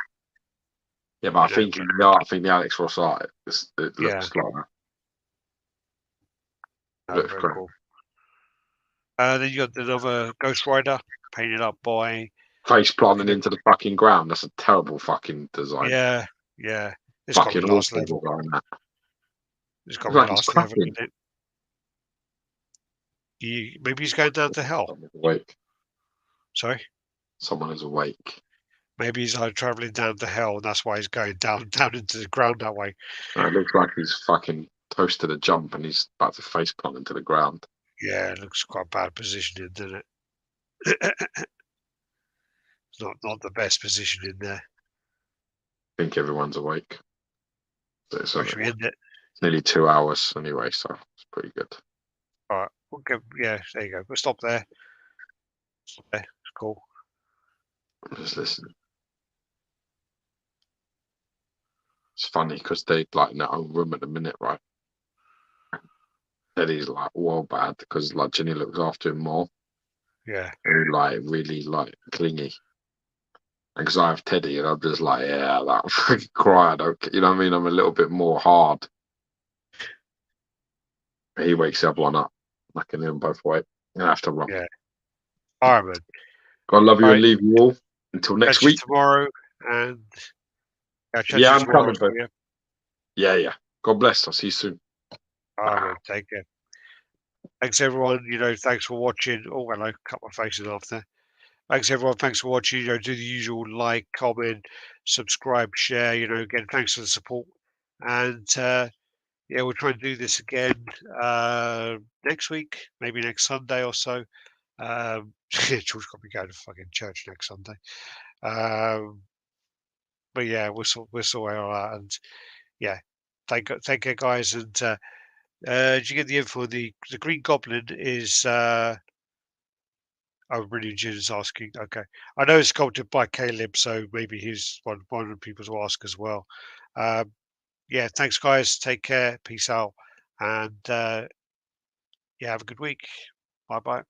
Yeah, but I You know, think in the art, I think the Alex Ross art, it yeah, looks like that. It looks very great. cool. Then you got another Ghost Rider painted up by. Face planting into the fucking ground. That's a terrible fucking design. Yeah, yeah. It's got to Fucking be last awful level. design that. It's got Looks to be like he's last level, cracking. isn't it? Maybe he's going down to hell. Someone's awake. Sorry. Someone is awake. Maybe he's like traveling down to hell, and that's why he's going down into the ground that way. It looks like he's fucking toasted a jump and he's about to face plant into the ground. Yeah, it looks quite bad positioning, doesn't it? It's not the best position in there. I think everyone's awake. It's, Right, should we end it? it's nearly 2 hours anyway, so it's pretty good. All right, we'll go. Yeah, there you go. We'll stop there. It's cool. Just listen. It's funny because they like in their own room at the minute, right? Eddie's like well bad because like Jenny looks after him more. Yeah. And like really like clingy. And because I have Teddy and I'm just like, yeah, that fucking cry. I don't, you know what I mean? I'm a little bit more hard. He wakes everyone up. I can hear them both wake. I'm gonna have to run. Yeah. All right, man. God love you All and right. leave you all until next Catch you week. tomorrow, and catch Yeah, you I'm tomorrow. coming, but yeah. God bless. I'll see you soon. All right, man. Take care. Thanks, everyone. Thanks for watching. Oh, hello. Cut my faces off there. Thanks, everyone. Thanks for watching. Do the usual like, comment, subscribe, share. Again, thanks for the support. And yeah, we'll try and do this again next week, maybe next Sunday or so. George got me going to fucking church next Sunday. But yeah, we'll sort out that. And yeah, thank you, guys. And did you get the info? The Green Goblin is. Oh, really? Jim's asking. Okay, I know it's sculpted by Caleb, so maybe he's one of the people to ask as well. Yeah, thanks, guys. Take care. Peace out, and yeah, have a good week. Bye bye.